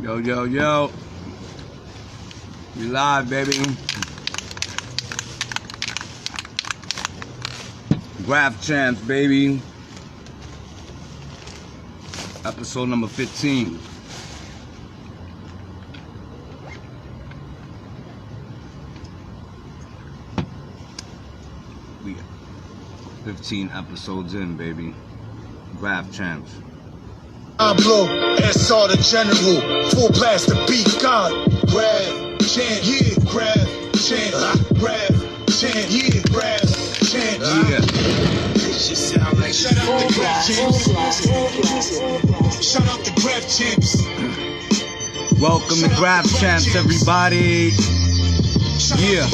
Yo, yo, yo. We live, baby. Graph Champs, baby. Episode number 15. We 15 episodes in, baby. Graph Champs. Pablo, SR the General, full blast the beat, God. Grab, chant, yeah, grab, chant, grab, chant, yeah, grab, chant, Yeah. This shit sound like shout out the Graph Champs. Shout out the Graph Champs. Welcome to Graph Champs, everybody. Yeah.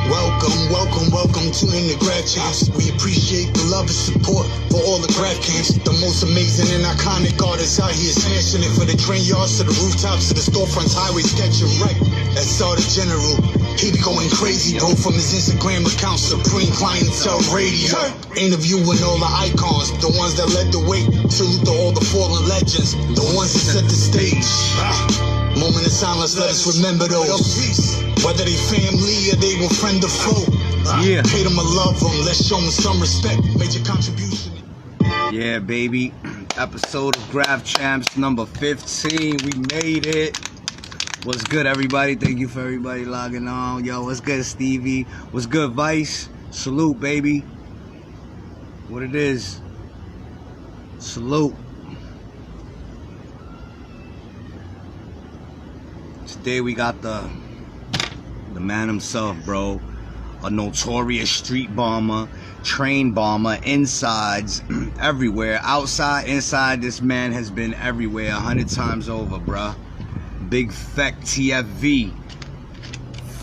Welcome, tune in to Graph Champs. We appreciate the love and support for all the Graph Camps. The most amazing and iconic artists out here smashing it, for the train yards to the rooftops to the storefronts, highways, catching wreck. SR the General, he be going crazy, bro, from his Instagram account, Supreme Clientele Radio. Interviewing all the icons, the ones that led the way. Salute to all the fallen legends, the ones that set the stage. Moment of silence, let us remember those. Whether they family or they were friend or foe. Yeah. Hate them or love them, let's show them some respect. Major contribution. Yeah, baby. Episode of Graph Champs number 15. We made it. What's good, everybody? Thank you for everybody logging on. Yo, what's good, Stevie? What's good, Vice? Salute, baby. What it is? Salute. Today we got the man himself, bro. A notorious street bomber, train bomber, insides, everywhere. Outside, inside, this man has been everywhere 100 times over, bruh. Big FEC T.F.V.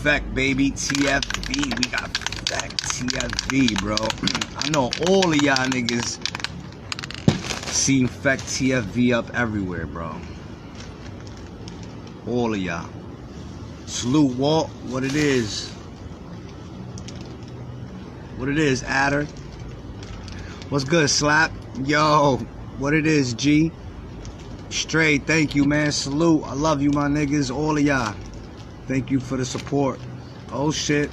FEC, baby, T.F.V. We got FEC T.F.V, bro. I know all of y'all niggas seen FEC T.F.V. up everywhere, bro. All of y'all. Salute, Walt. What it is? What it is, Adder? What's good, Slap? Yo, what it is, G? Straight, thank you, man. Salute. I love you, my niggas. All of y'all. Thank you for the support. Oh, shit.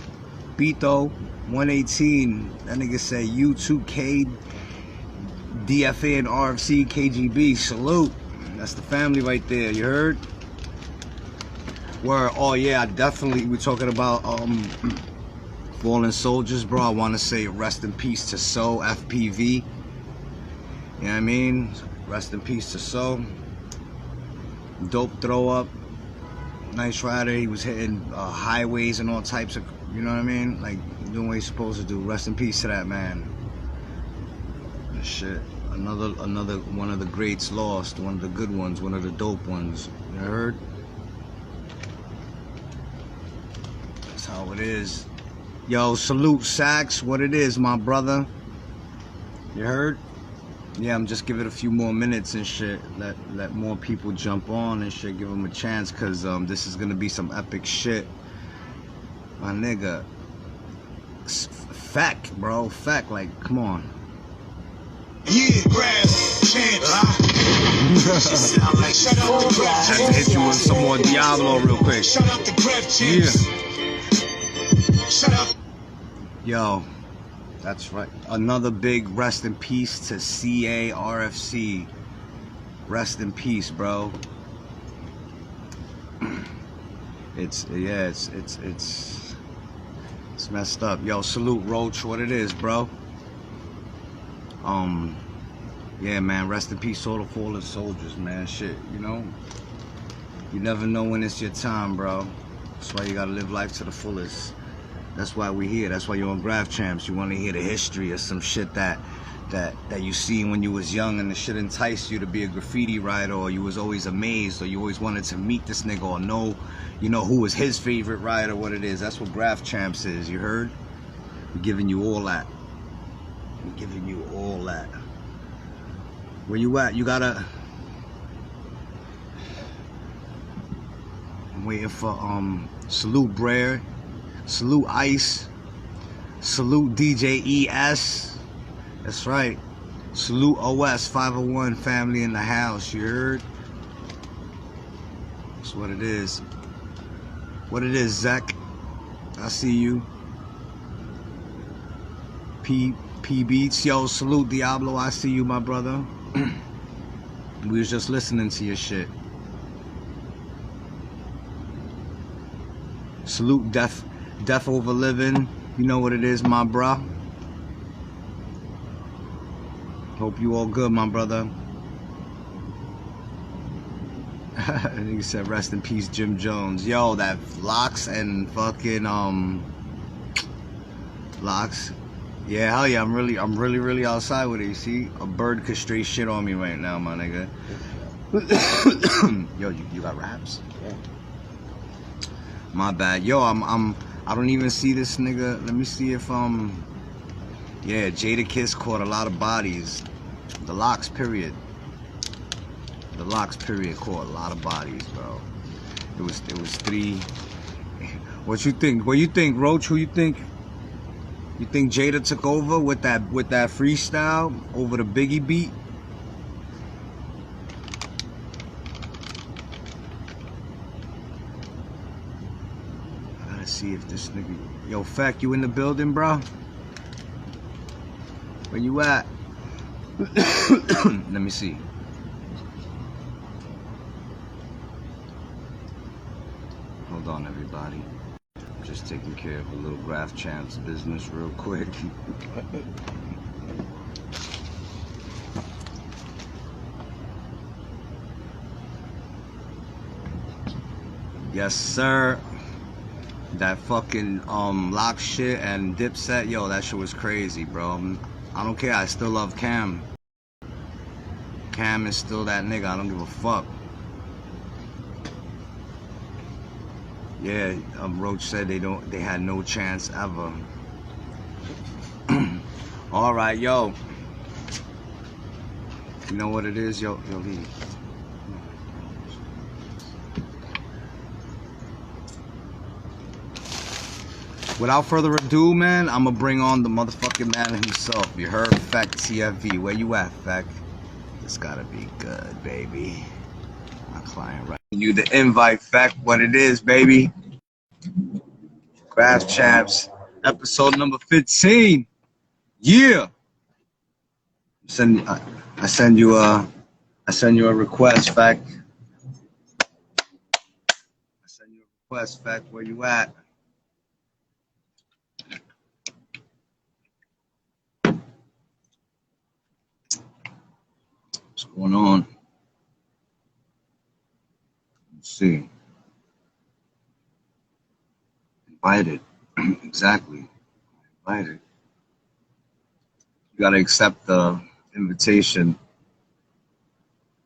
Beto, 118. That nigga say U2K, DFA, and RFC, KGB. Salute. That's the family right there. You heard? Word. Oh yeah, definitely. We're talking about fallen soldiers, bro. I want to say rest in peace to So FPV. You know what I mean? Rest in peace to So. Dope throw up. Nice rider. He was hitting highways and all types of, you know what I mean? Like doing what he's supposed to do. Rest in peace to that man. Shit. Another one of the greats lost. One of the good ones. One of the dope ones. You heard? How it is. Yo, salute, Sax. What it is, my brother. You heard? Yeah, I'm just giving it a few more minutes and shit. Let more people jump on and shit. Give them a chance, cause this is gonna be some epic shit. My nigga. FEC, bro. FEC, like, come on. Yeah, Graph Champs. Had to hit you with some more Diablo real quick. Shout out the Graph Champs. Yeah. Yo, that's right. Another big rest in peace to CARFC. Rest in peace, bro. It's messed up. Yo, salute, Roach. What it is, bro? Yeah, man. Rest in peace, all the fallen soldiers, man. Shit, you know. You never know when it's your time, bro. That's why you gotta live life to the fullest. That's why we're here. That's why you're on Graph Champs. You want to hear the history of some shit that you seen when you was young, and the shit enticed you to be a graffiti writer, or you was always amazed, or you always wanted to meet this nigga, or know, you know, who was his favorite writer, what it is. That's what Graph Champs is. You heard? We're giving you all that. We're giving you all that. Where you at? You gotta. I'm waiting for salute Brer. Salute Ice. Salute DJ ES. That's right. Salute OS 501 family in the house. You heard? That's what it is. What it is, Zach. I see you. P Beats, yo, salute Diablo. I see you, my brother. We was just listening to your shit. Salute Death Over Living. You know what it is, my bruh. Hope you all good, my brother. And he said, rest in peace, Jim Jones. Yo, that Locks and fucking Locks. Yeah, hell yeah, I'm really outside with it. You see, a bird could straight shit on me right now, my nigga. Yo, you got raps? Yeah. My bad. Yo, I don't even see this nigga. Let me see if yeah, Jada Kiss caught a lot of bodies. The Locks period. The Locks period caught a lot of bodies, bro. It was 3. What you think? What you think, Roach? Who you think? You think Jada took over with that freestyle over the Biggie beat? I gotta see if this nigga. Yo, FEC, you in the building, bro? Where you at? Let me see. Hold on, everybody. Just taking care of a little Graph Champs business real quick. Yes, sir. That fucking Lock shit and Dipset, yo, that shit was crazy, bro. I don't care. I still love Cam. Cam is still that nigga. I don't give a fuck. Yeah, Roach said they had no chance ever. All right, yo. You know what it is, yo, leave. Without further ado, man, I'm gonna bring on the motherfucking man himself. You heard? FEC T.F.V. Where you at, FEC? It's gotta be good, baby. My client, right? You the invite, FEC. What it is, baby? Graph Champs, episode number 15. Yeah. I send you a request, FEC. I send you a request, FEC. Where you at? What's going on? Let's see. Invited. Exactly. Invited. You gotta accept the invitation.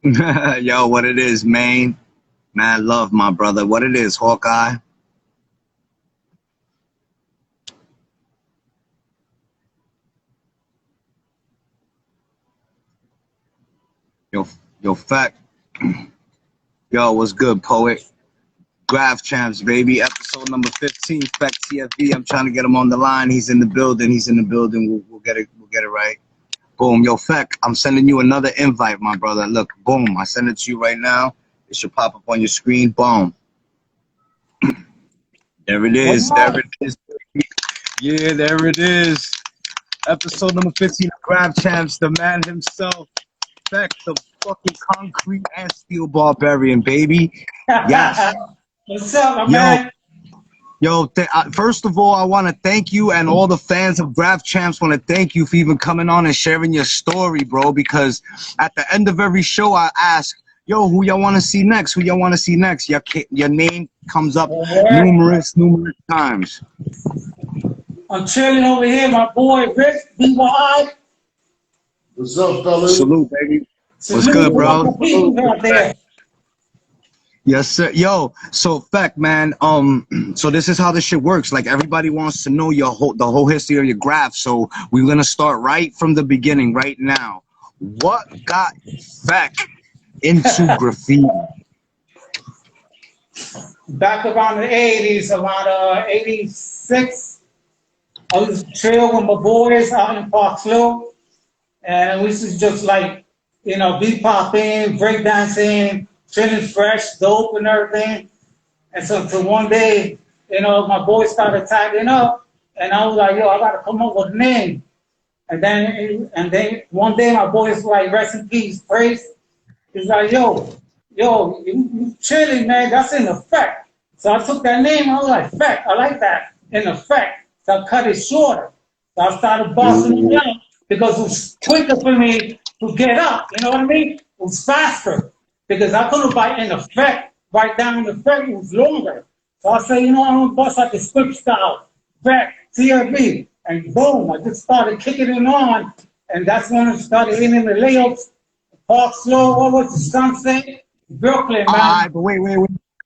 Yo, what it is, Maine? Mad love, my brother. What it is, Hawkeye? Yo, FEC. Yo, what's good, poet? Graph Champs, baby. Episode number 15, FEC T.F.V. I'm trying to get him on the line. He's in the building. We'll get it right. Boom. Yo, FEC, I'm sending you another invite, my brother. Look, boom. I send it to you right now. It should pop up on your screen. Boom. There it is. There it is. Yeah, there it is. Episode number 15 of Graph Champs, the man himself, FEC, the fucking concrete and steel barbarian, baby. Yes. What's up, my man? Yo, first of all, I want to thank you, and all the fans of Graph Champs want to thank you for even coming on and sharing your story, bro, because at the end of every show, I ask, yo, who y'all want to see next? Who y'all want to see next? Your name comes up numerous times. I'm chilling over here, my boy, Rick, B.Y. What's up, fellas? Salute, baby. What's good, bro? Yes, sir. Yo, so FEC, man. So this is how this shit works. Like, everybody wants to know the whole history of your graph. So we're gonna start right from the beginning, right now. What got FEC into graffiti? Back around the 80s, around 86, I used to trail with my boys out in Park Slope, and we used to just like, you know, beat popping, break dancing, chilling fresh, dope and everything. And so until one day, my boys started tagging up, and I was like, yo, I gotta come up with a name. And then one day my boys like, rest in peace, praise. He's like, you chilling, man. That's in effect. So I took that name. I was like, effect. I like that. In effect. So I cut it shorter. So I started bossing it out because it was quicker for me to get up. You know what I mean? It was faster because I couldn't write in effect. Write down in effect. It was longer. So I said, I'm gonna bust out the script style. FEC T.F.V. And boom, I just started kicking it on, and that's when I started hitting the layups. Park Slow, what was the Sunset? Brooklyn, man. All right, but wait.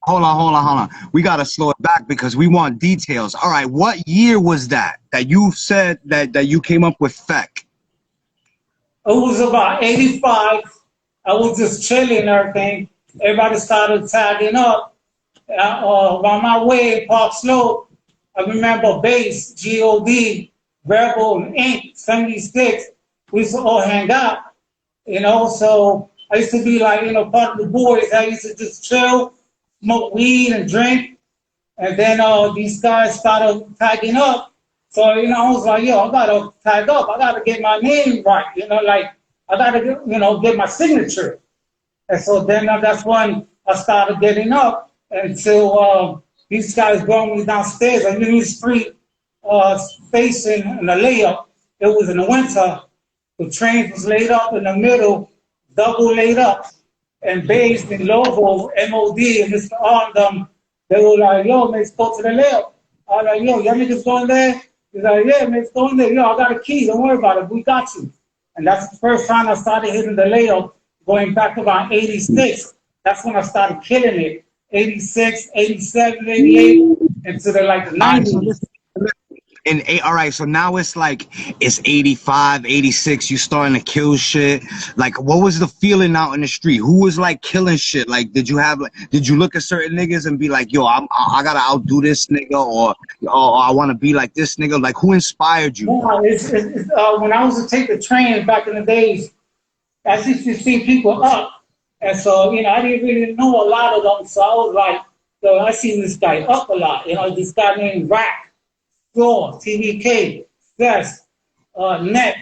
Hold on. We gotta slow it back because we want details. All right, what year was that you said that you came up with FEC? It was about 85. I was just chilling and everything. Everybody started tagging up. On my way, Park Slow, I remember Bass, G.O.D., Rebel, and Ink, 76. We used to all hang out. So I used to be like, part of the boys. I used to just chill, smoke weed and drink. And then these guys started tagging up. So, I was like, yo, I gotta tag up. I gotta get my name right. I gotta, get my signature. And so then that's when I started getting up until these guys brought me downstairs. I knew the street facing in the layup. It was in the winter. The train was laid up in the middle, double laid up, and based in Lovo, MOD, and Mr. Arndom, they were like, yo, man, let's go to the layup. I was like, yo, y'all niggas going there? He's like, yeah, man, let's go in there. Yo, I got a key, don't worry about it, we got you. And that's the first time I started hitting the layup, going back to about 86. That's when I started killing it. 86, 87, 88, into the 90s. And all right, so now it's 85, 86, you starting to kill shit. What was the feeling out in the street? Who was killing shit? Did you look at certain niggas and be like, yo, I gotta outdo this nigga, or I want to be like this nigga? Who inspired you? Yeah, it's when I was to take the train back in the days, I used to see people up, and so I didn't really know a lot of them. So I was like, yo, I see this guy up a lot. This guy named Rack. Floor, TVK, Fest, Net.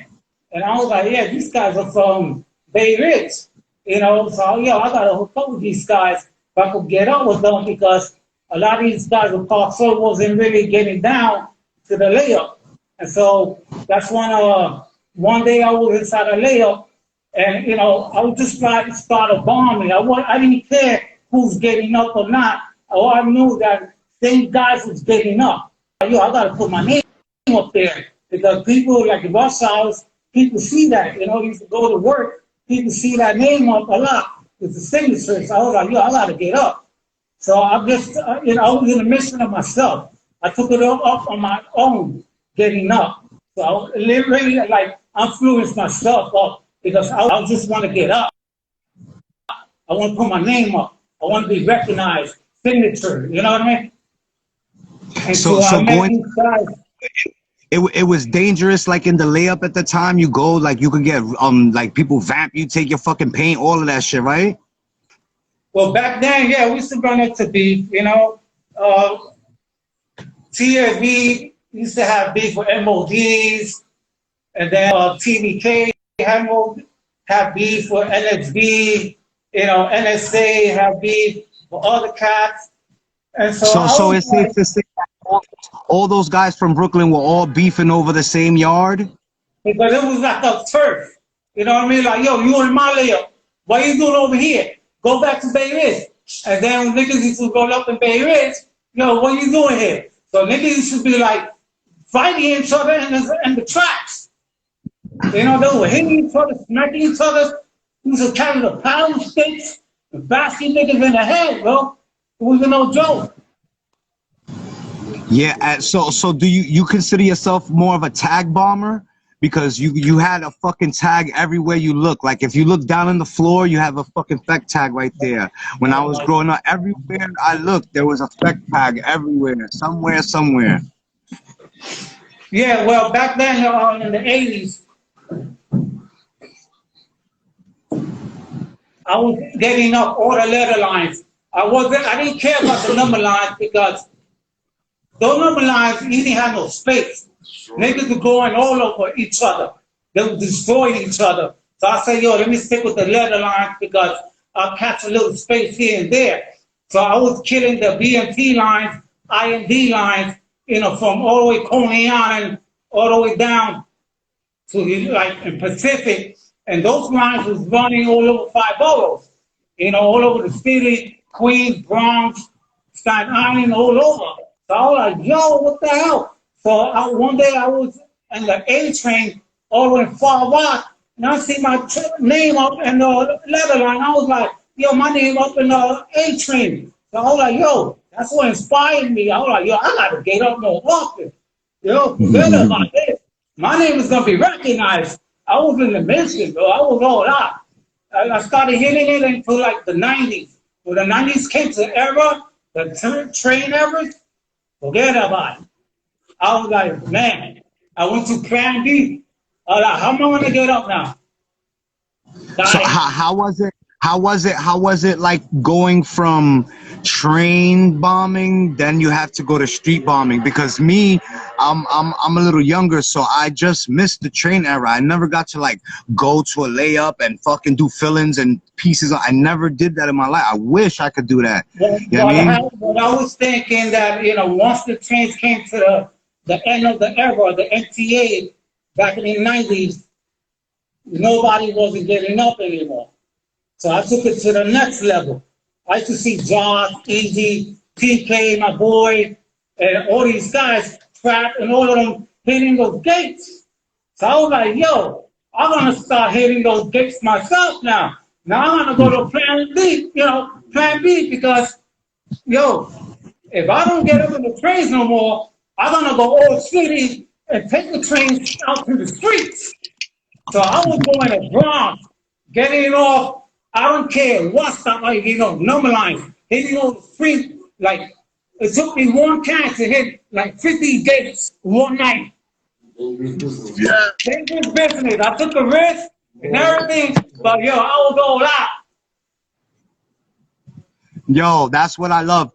And I was like, yeah, these guys are from Bay Ridge. So, yo, I got to hook up with these guys if I could get up with them because a lot of these guys with Park Slow wasn't really getting down to the layup. And so that's when one day I was inside a layup and, I was just trying to start a bombing. I didn't care who's getting up or not. All I knew that same guys was getting up. Yo, I gotta put my name up there because people like the rush hours, people see that. Used to go to work, people see that name up a lot with the signature. So I was like, yo, I gotta get up. So I just, I was in the mission of myself. I took it up on my own, getting up. So I literally influenced myself up because I just want to get up. I want to put my name up. I want to be recognized, signature. You know what I mean? So going, it was dangerous. In the layup at the time, you go you could get people vamp you, take your fucking paint, all of that shit, right? Well, back then, yeah, we used to run into beef. T.F.V. used to have beef with MODs, and then TVK have beef with NXB. NSA have beef with other cats. And so it's safe to say that all those guys from Brooklyn were all beefing over the same yard? Because it was like a turf. You know what I mean? Like, yo, you in my layup. What you doing over here? Go back to Bay Ridge. And then when niggas used to roll up in Bay Ridge, yo, what you doing here? So niggas used to be fighting each other in the tracks. They were hitting each other, smacking each other. Used to carry the pound sticks, the basket niggas in the head, bro. It wasn't no joke. Yeah, so do you consider yourself more of a tag bomber? Because you had a fucking tag everywhere you look. If you look down on the floor, you have a fucking FEC tag right there. When I was growing up, everywhere I looked, there was a FEC tag everywhere, somewhere. Yeah, well, back then in the 80s, I was getting up all the letter lines. I didn't care about the number lines because those number lines didn't have no space. Niggas were going all over each other. They were destroying each other. So I said, yo, let me stick with the letter lines because I'll catch a little space here and there. So I was killing the BMT lines, IND lines, you know, from all the way Coney Island, all the way down to like in Pacific. And those lines was running all over 5 boroughs, you know, all over the city, Queens, Bronx, Staten Island, all over. So I was like, yo, what the hell? So one day I was in the A train all the way in Far Rock, and I see my name up in the letter line. I was like, yo, my name up in the A train. So I was like, yo, that's what inspired me. I was like, yo, I gotta get up more often. Yo, forget about this. My name is gonna be recognized. I was in the mission, bro. I was all out. I started hitting it until like the 90s. When the 90s came to era, the train eras, forget about it. I was like, man, I went to Plan B. I was like, how am I gonna get up now? So how was it? How was it like going from train bombing, then you have to go to street bombing? Because me, I'm a little younger, so I just missed the train era. I never got to like go to a layup and fucking do fill-ins and pieces. I never did that in my life. I wish I could do that. You know what I mean? But I was thinking that, you know, once the trains came to the end of the era, the MTA, back in the 90s, nobody wasn't getting up anymore. So I took it to the next level. I used to see Josh, Easy, TK, my boy, and all these guys trapped and all of them hitting those gates. So I was like, yo, I'm gonna start hitting those gates myself now. Now I'm gonna go to Plan B, Plan B, because, yo, if I don't get up in the trains no more, I'm gonna go all city and take the trains out to the streets. So I was going to Bronx, getting off. I don't care what stop, like, number lines, hitting on the street. Like, it took me one time to hit like 50 gates one night. Yeah. Dangerous business. I took a risk and everything, but yo, I was all out. Yo, that's what I love.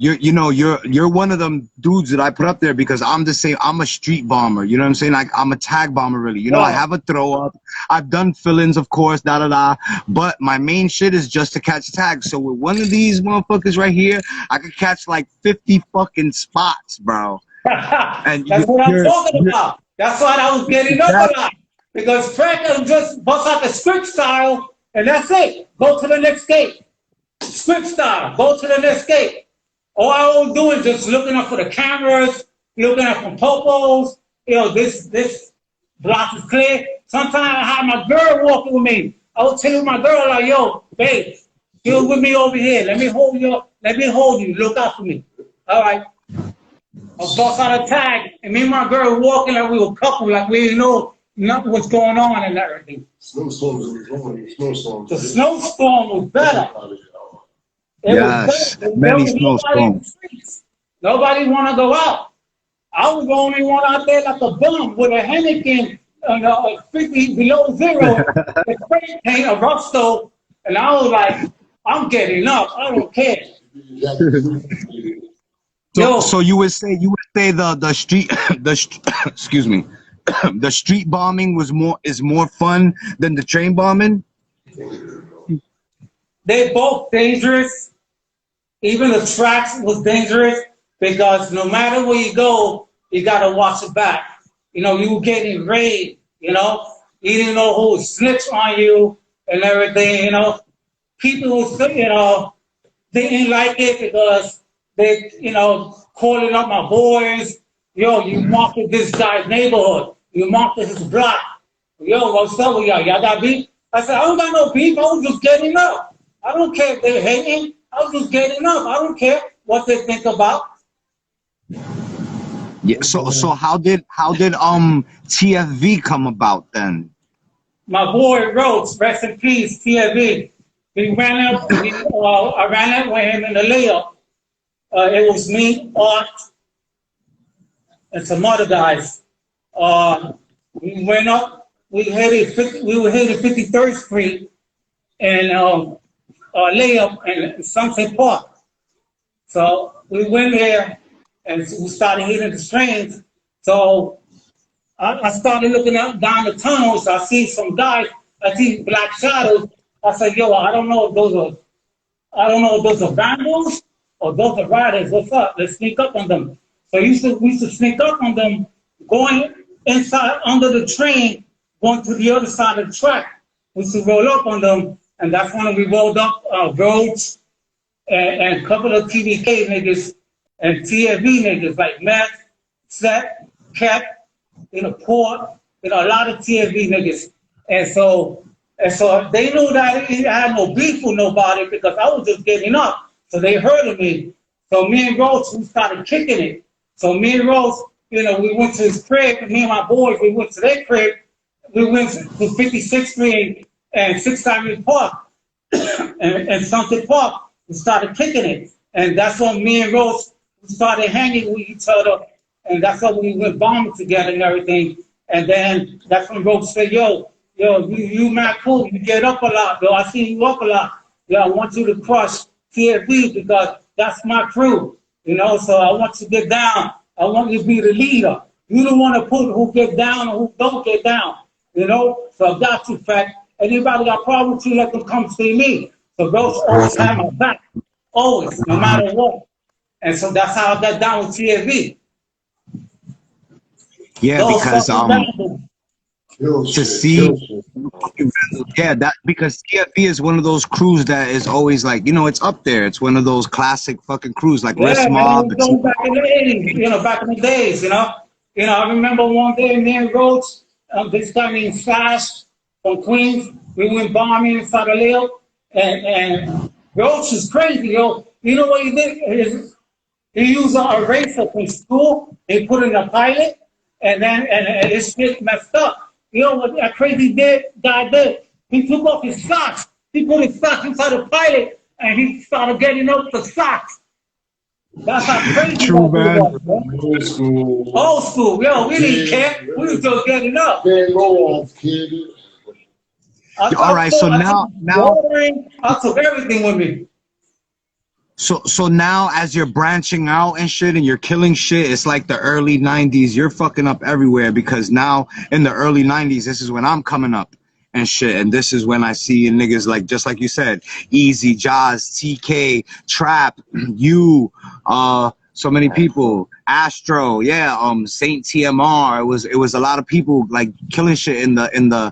You're one of them dudes that I put up there because I'm the same. I'm a street bomber. You know what I'm saying? Like, I'm a tag bomber, really. You know, I have a throw up. I've done fill-ins, of course, but my main shit is just to catch tags. So with one of these motherfuckers right here, I could catch like 50 fucking spots, bro. And that's what I'm talking about. That's what I was getting up a lot. Because Frank just bust out the script style, and that's it. Go to the next gate. Script style. Go to the next gate. All I was doing just looking up for the cameras, looking up for popos. This block is clear. Sometimes I had my girl walking with me. I was telling my girl, like, yo, babe, you're with me over here. Let me hold you. Look out for me. All right. I bust out a tag, and me and my girl walking like we were a couple, like we didn't know nothing was going on and everything. The snowstorm was better. Yes, many snowstorms. Nobody want to go out. I was the only one out there like a bum with a Henneken 50 below zero, a spray paint, a rough stove, and I was like, I'm getting up. I don't care. So you would say the street excuse me, the street bombing is more fun than the train bombing? They're both dangerous. Even the tracks was dangerous because no matter where you go, you gotta watch it back. You were getting raided, you didn't know who would snitch on you and everything, People was, didn't like it because they, calling up my boys, yo, you marked this guy's neighborhood, you marked his block. Yo, what's up with y'all? Y'all got beef? I said, I don't got no beef, I was just getting up. I don't care if they're hating. I was just getting up. I don't care what they think about. Yeah. So how did T.F.V come about then? My boy Rhodes, rest in peace, T.F.V. We ran up. I ran up with him in the layup. It was me, Art, and some other guys. We went up. We were headed 53rd Street. and layup in Sunset Park. So we went there and we started hitting the trains. So I started looking up down the tunnels. I see some guys. I see black shadows. I said, "Yo, I don't know if those are vandals or those are riders. What's up? Let's sneak up on them." So we used to sneak up on them, going inside under the train, going to the other side of the track. We used to roll up on them, and that's when we rolled up Rhodes and a couple of TDK niggas and T.F.V niggas like Matt, Seth, Cap, Port, a lot of T.F.V niggas. And so they knew that I had no beef with nobody because I was just getting up. So they heard of me. So me and Rhodes, we started kicking it. So me and Rhodes, we went to his crib, me and my boys, we went to their crib. We went to 56th Street and 6th Avenue Park and Sunset Park. We started kicking it. And that's when me and Rhodes started hanging with each other. And that's when we went bombing together and everything. And then that's when Rhodes said, yo, you mad cool. You get up a lot, though. I see you up a lot. Yo, I want you to crush T.F.V because that's my crew. So I want you to get down. I want you to be the leader. You don't want to put who get down or who don't get down. So I got you, fact. Anybody got problems with you, let them come see me. So Rhodes always had my back. Always, no matter what. And so that's how I got down with T.F.V. Yeah, because to see, because TFV is one of those crews that is always like, it's up there. It's one of those classic fucking crews like Wrist Mob. Back in the 80s, back in the days, I remember one day me and Rhodes, this guy named Slash from Queens, we went bombing inside the layup, and Rhodes is crazy, yo. You know what he did? He used an eraser from school, he put in a pilot, and his shit messed up. You know what that crazy guy did? He took off his socks. He put his socks inside the pilot, and he started getting up the socks. That's how crazy True, man. Old school. Old school. Yo, we didn't care. We was just getting up. Man, go off, kid. All right, so now I took everything with me. So now as you're branching out and shit and you're killing shit, it's like the early 90s. You're fucking up everywhere because now in the early 90s, this is when I'm coming up and shit. And this is when I see niggas like, just like you said, Easy, Jaws, TK, Trap, you, so many people, Astro, Saint TMR. It was a lot of people like killing shit in the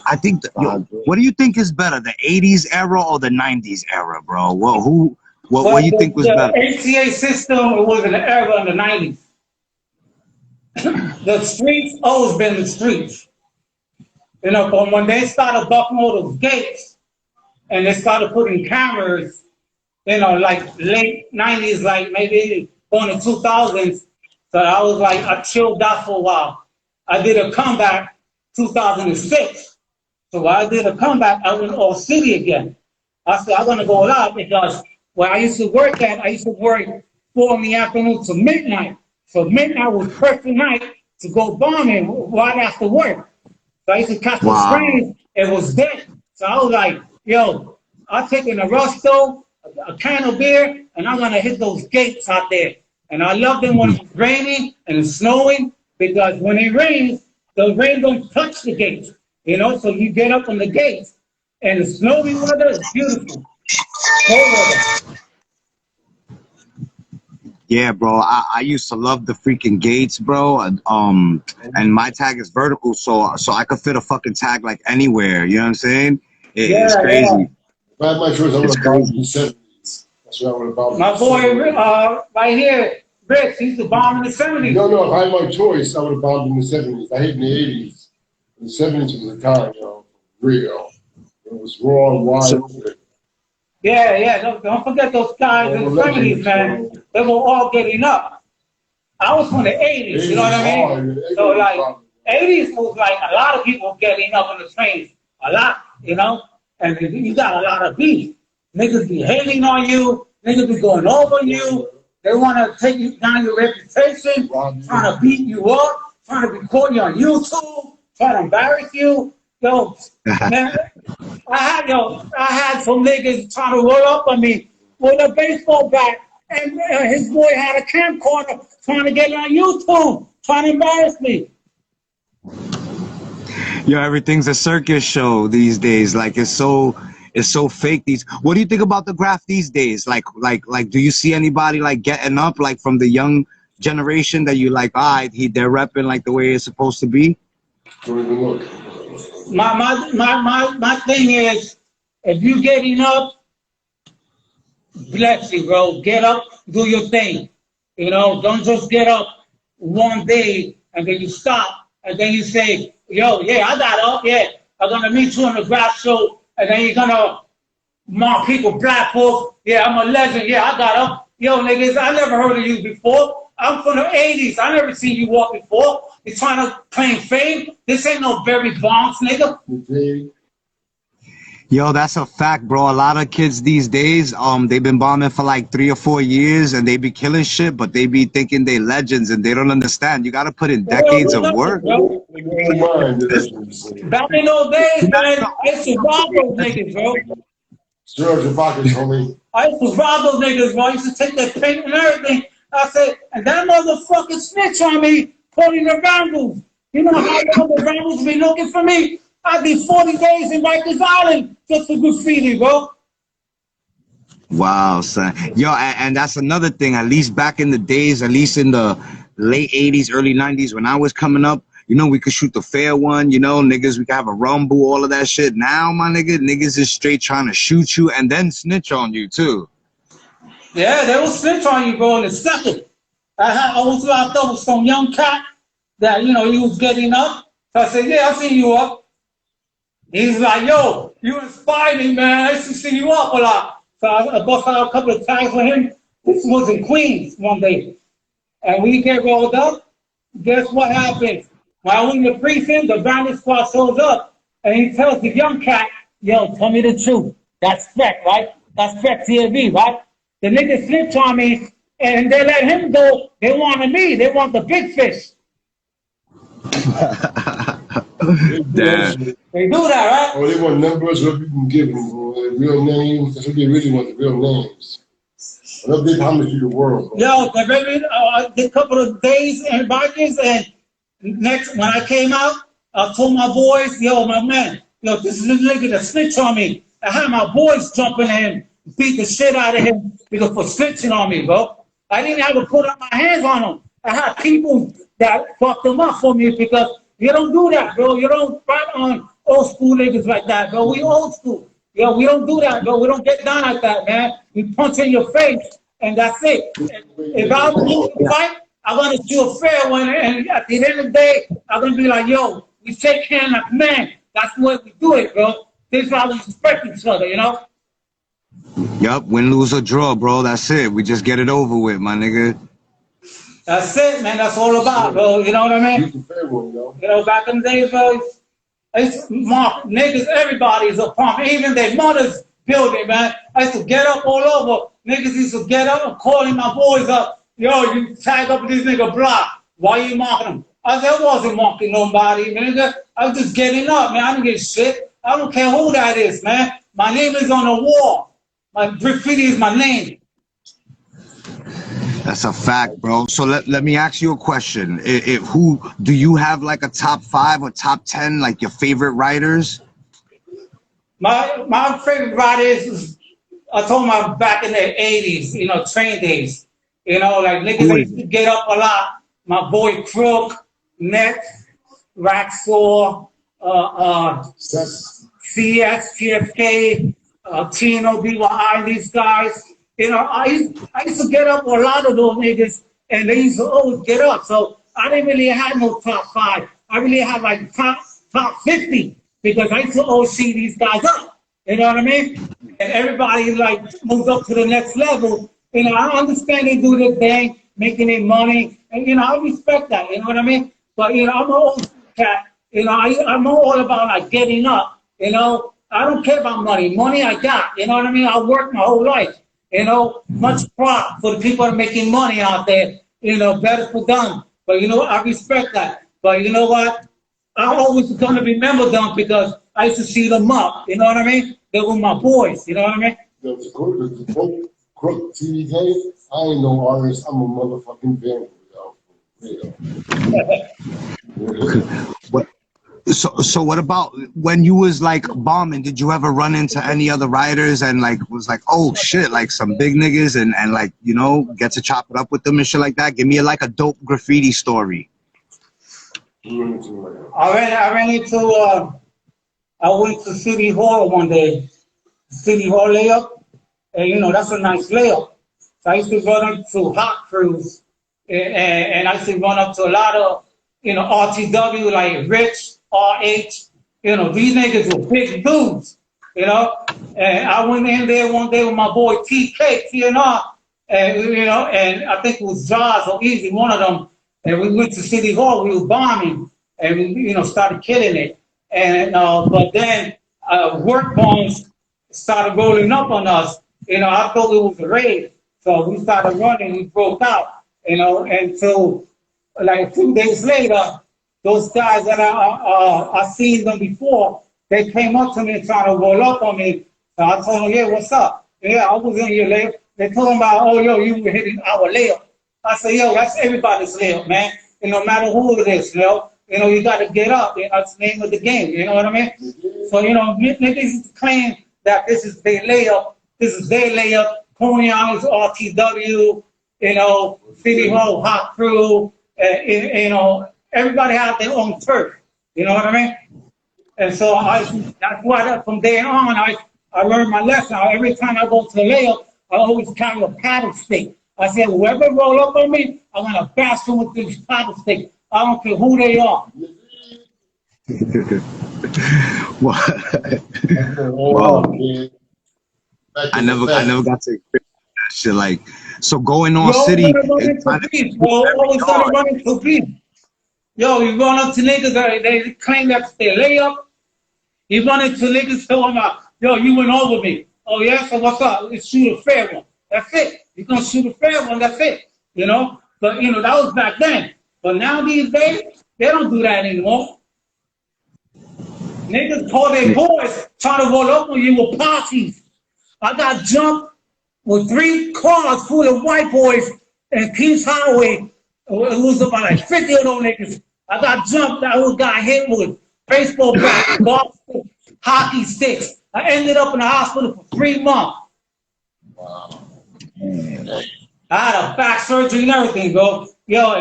I think, what do you think is better, the 80s era or the 90s era, bro? Well, what do you think was better? The ATA system, it was in the era in the 90s. The streets always been the streets. But when they started bucking all those gates and they started putting cameras, like late 90s, like maybe going to 2000s, so I was like, I chilled out for a while. I did a comeback 2006. So when I did a comeback, I went all city again. I said, I'm going to go out because where I used to work at, I used to work 4 in the afternoon to midnight. So midnight was perfect night to go bombing right after work. So I used to catch the train. It was dead. So I was like, yo, I'm taking a Rusto, a can of beer, and I'm going to hit those gates out there. And I love them when it's raining and it's snowing because when it rains, the rain don't touch the gates. So you get up on the gates, and the snowy weather is beautiful. Yeah, bro. I used to love the freaking gates, bro. And my tag is vertical, so I could fit a fucking tag like anywhere. You know what I'm saying? It's crazy. If I had my choice, I would have bombed in the 70s. That's what I would have bombed. My boy, right here, Rich, he used to bomb in the 70s. No. If I had my choice, I would have bombed in the 70s. I hit in the 80s. The 70s was the time, real. It was raw and wide open. Yeah. Don't forget those guys in the 70s, man. They were all getting up. I was from the 80s, you know what I mean? So, like, 80s was like a lot of people getting up on the trains. A lot, And you got a lot of beef. Niggas be hating on you. Niggas be going over you. They want to take you down your reputation, trying to beat you up, trying to record you on YouTube. Try to embarrass you, yo, man. I had some niggas trying to roll up on me with a baseball bat, and his boy had a camcorder trying to get it on YouTube, trying to embarrass me. Yo, everything's a circus show these days. Like it's so fake. What do you think about the graph these days? Like, do you see anybody like getting up like from the young generation that you like? They're repping like the way it's supposed to be. My thing is, if you getting up, bless you, bro. Get up, do your thing. You know, don't just get up one day and then you stop and then you say, yo, yeah, I got up, yeah. I'm gonna meet you on the graph show, and then you're gonna mark people, black folks, yeah, I'm a legend, yeah, I got up. Yo, niggas, I never heard of you before. I'm from the 80s. I never seen you walk before. You're trying to claim fame? This ain't no Barry Bonds, nigga. Yo, that's a fact, bro. A lot of kids these days, they've been bombing for like 3 or 4 years and they be killing shit, but they be thinking they legends and they don't understand. You gotta put in decades of work. Back in those days, man, I used to rob those niggas, bro. Serve your pockets, homie. I used to rob those niggas, bro. I used to take their paint and everything. I said, and that motherfucker snitch on me, pulling the vandals. You know how long the vandals be looking for me? I did 40 days in Rikers Island just for graffiti, bro. Wow, son. Yo, and that's another thing. At least back in the days, at least in the late 80s, early 90s, when I was coming up, you know, we could shoot the fair one, you know, niggas, we could have a rumble, all of that shit. Now, my nigga, niggas is straight trying to shoot you and then snitch on you, too. Yeah, they will snitch on you, bro, in a second. I was locked up with some young cat that, you know, he was getting up. So I said, yeah, I seen you up. He's like, yo, you inspired me, man. I used to see you up a lot. So I bust out a couple of times with him. This was in Queens one day. And we get rolled up. Guess what happens? When I went in the precinct, the bandit squad shows up. And he tells the young cat, yo, tell me the truth. That's FEC, right? That's FEC T.F.V, right? The nigga snitched on me, and they let him go. They wanted me. They want the big fish. Damn. They do that, right? Oh, they want numbers, what you can give them, real names. That's what they really want, the real names. What they promise you the world, bro. Yo, the baby, a couple of days and bikers, and next, when I came out, I told my boys, yo, my man, yo, this is the nigga that snitched on me. I had my boys jumping at him, beat the shit out of him because for snitching on me, bro. I didn't have to put up my hands on him. I had people that fucked them up for me because you don't do that, bro. You don't fight on old school niggas like that, bro. We old school. Yo, we don't do that, bro. We don't get down like that, man. We punch in your face, and that's it. If I lose the fight, I'm going to do a fair one, and at the end of the day, I'm going to be like, yo, we shake hands like man. That's the way we do it, bro. This is how we respect each other, you know? Yup, win, lose, or draw, bro. That's it. We just get it over with, my nigga. That's it, man. That's all about, bro. You know what I mean? You know, back in the days, bro, niggas, everybody is a punk. Even their mothers build it, man. I used to get up all over. Niggas used to get up and calling my boys up. Yo, you tag up with this nigga block. Why you marking him? I said, I wasn't marking nobody, nigga. I was just getting up, man. I don't give shit. I don't care who that is, man. My name is on the wall. My graffiti is my name. That's a fact, bro. So let me ask you a question. Who do you have like a top 5 or top 10, like your favorite writers? My favorite writers is, I told my back in the 80s, you know, train days. You know, like niggas used to get up a lot. My boy Crook, Next, Raxor, CS, TFK, Tino, BYI, these guys. You know, I used to get up with a lot of those niggas, and they used to always get up. So I didn't really have no top 5. I really had like top 50 because I used to always see these guys up. You know what I mean? And everybody like moves up to the next level. You know, I understand they do their thing, making their money, and you know, I respect that. You know what I mean? But you know, I'm an old cat. You know, I'm all about like getting up. You know, I don't care about money. Money I got. You know what I mean? I worked my whole life. You know, much pride for the people that are making money out there. You know, better for them. But you know, I respect that. But you know what? I'm always going to remember them because I used to see them up. You know what I mean? They were my boys. You know what I mean? Yo, the Crook TJ, I ain't no artist. I'm a motherfucking vandal, yo. What? So what about when you was like bombing? Did you ever run into any other writers and like was like, oh shit, like some big niggas and like, you know, get to chop it up with them and shit like that? Give me like a dope graffiti story. I went to City Hall one day, City Hall layup, and you know, that's a nice layup. So I used to run up to hot crews, and I used to run up to a lot of, you know, RTW, like Rich, RH, you know, these niggas were big dudes, you know. And I went in there one day with my boy TK, TNR, and, you know, and I think it was Jaws or Easy, one of them. And we went to City Hall, we were bombing, and we, you know, started killing it. And, but then work bombs started rolling up on us. You know, I thought it was a raid. So we started running, we broke out, you know, and so like 2 days later, those guys that I seen them before, they came up to me and tried to roll up on me. So I told them, yeah, what's up? Yeah, I was in your layup. They told them about, oh, yo, you were hitting our layup. I said, yo, that's everybody's layup, man. And no matter who it is, you know, you got to get up. You know, that's the name of the game. You know what I mean? So, you know, niggas claim that this is their layup. This is their layup. Pony Island's RTW, you know, City Hall, Hot Crew, you know, everybody has their own turf. You know what I mean? And so that's why from there on, I learned my lesson. Every time I go to the layup, I always carry a paddle stick. I said, whoever roll up on me, I'm going to bash them with this paddle stick. I don't care who they are. Well, I never got to experience that shit. Like, so going on City. Always started running to beef. Yo, you run up to niggas, they claim that's their layup. You run into niggas talking about, yo, you went over me. Oh, yeah, so what's up? Let's shoot a fair one. That's it. You're going to shoot a fair one, that's it. You know? But, you know, that was back then. But now these days, they don't do that anymore. Niggas call their boys trying to roll up on you with parties. I got jumped with 3 cars full of white boys in Peace Highway. It was about like 50 of those niggas. I got jumped. I got hit with baseball bats, golf sticks, hockey sticks. I ended up in the hospital for 3 months. Wow. I had a back surgery and everything, bro. Yo,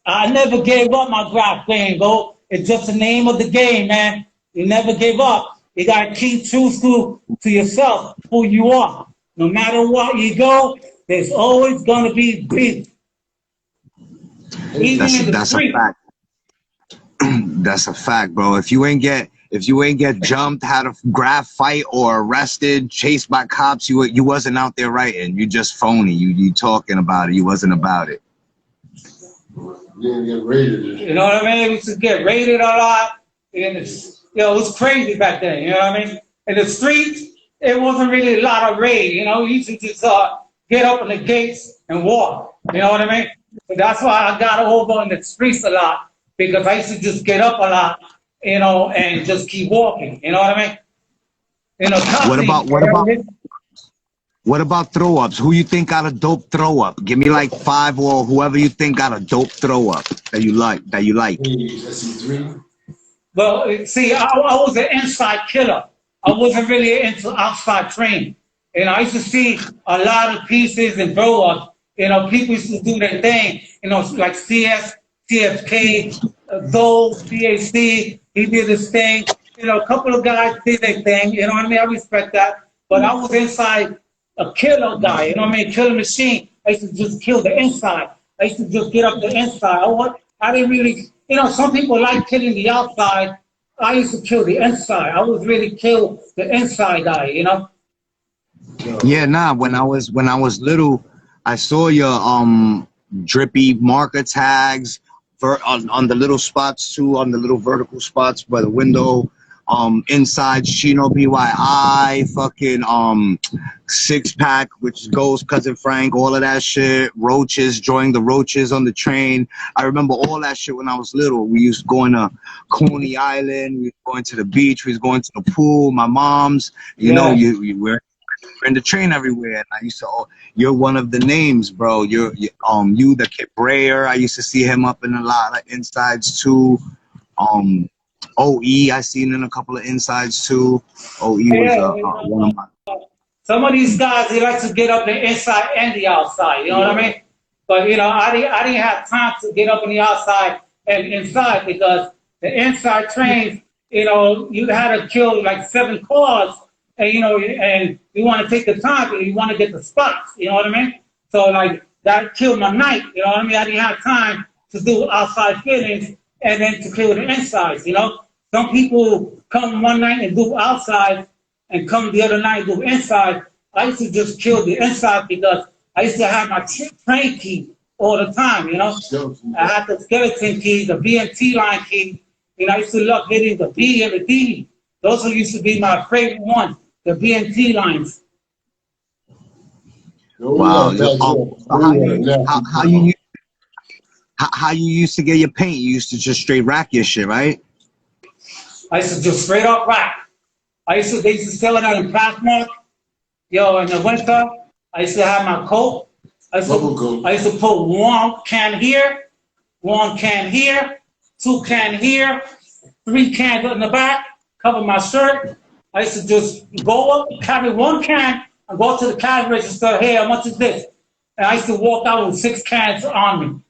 I never gave up my graph game, bro. It's just the name of the game, man. You never give up. You gotta keep true to yourself, who you are. No matter what you go, there's always gonna be beef. That's a fact. That's a fact, bro. If you ain't get jumped, had a graph fight, or arrested, chased by cops, you wasn't out there writing. You just phony. You talking about it. You wasn't about it. You didn't get raided. You know what I mean? We used to get raided a lot. And it was crazy back then. You know what I mean? In the streets, it wasn't really a lot of raid. You know, you used to just get up in the gates and walk. You know what I mean? So that's why I got over in the streets a lot, because I used to just get up a lot, you know, and just keep walking. You know what I mean? You know, what about throw ups? Who you think got a dope throw up? Give me like 5, or whoever you think got a dope throw up that you like. Well, see, I was an inside killer. I wasn't really into outside training. And I used to see a lot of pieces and throw ups. You know, people used to do their thing. You know, like TFK, Zoe, CAC, he did his thing. You know, a couple of guys did their thing. You know what I mean? I respect that. But I was inside a killer guy. You know what I mean? Killer machine. I used to just kill the inside. I used to just get up the inside. I didn't really, you know, some people like killing the outside. I used to kill the inside. I was really kill the inside guy, you know? Yeah, nah, when I was little, I saw your drippy marker tags on the little spots too, on the little vertical spots by the window. Inside Chino BYI, fucking Six Pack, which goes Cousin Frank, all of that shit. Roaches, joining the Roaches on the train. I remember all that shit when I was little. We used to go to Coney Island. We were going to the beach. We was going to the pool. My mom's, you know, we're in the train everywhere. And I used to, oh, you're one of the names, bro. You the Kid Brayer. I used to see him up in a lot of insides too. OE, I seen in a couple of insides too. OE was one of my. Some of these guys, they like to get up the inside and the outside. You know what I mean? But you know, I didn't have time to get up on the outside and inside because the inside trains, you know, you had to kill like 7 cars, and you know, and you want to take the time, and you want to get the spots. You know what I mean? So like that killed my night. You know what I mean? I didn't have time to do outside fittings and then to clear the insides. You know, some people come one night and do outside, and come the other night and do inside. I used to just kill the inside because I used to have my train key all the time, you know. I had the skeleton key, the B and T line key, and I used to love hitting the B and the D. Those used to be my favorite ones, the B and T lines. Wow. How you used to get your paint? You used to just straight rack your shit, right? I used to just straight up rack. They used to sell it out in Pathmark. Yo, in the winter, I used to have my coat. I used to put 1 can here, 1 can here, 2 can here, 3 cans in the back, cover my shirt. I used to just go up, carry 1 can, and go to the cash register. Hey, how much is this? And I used to walk out with 6 cans on me.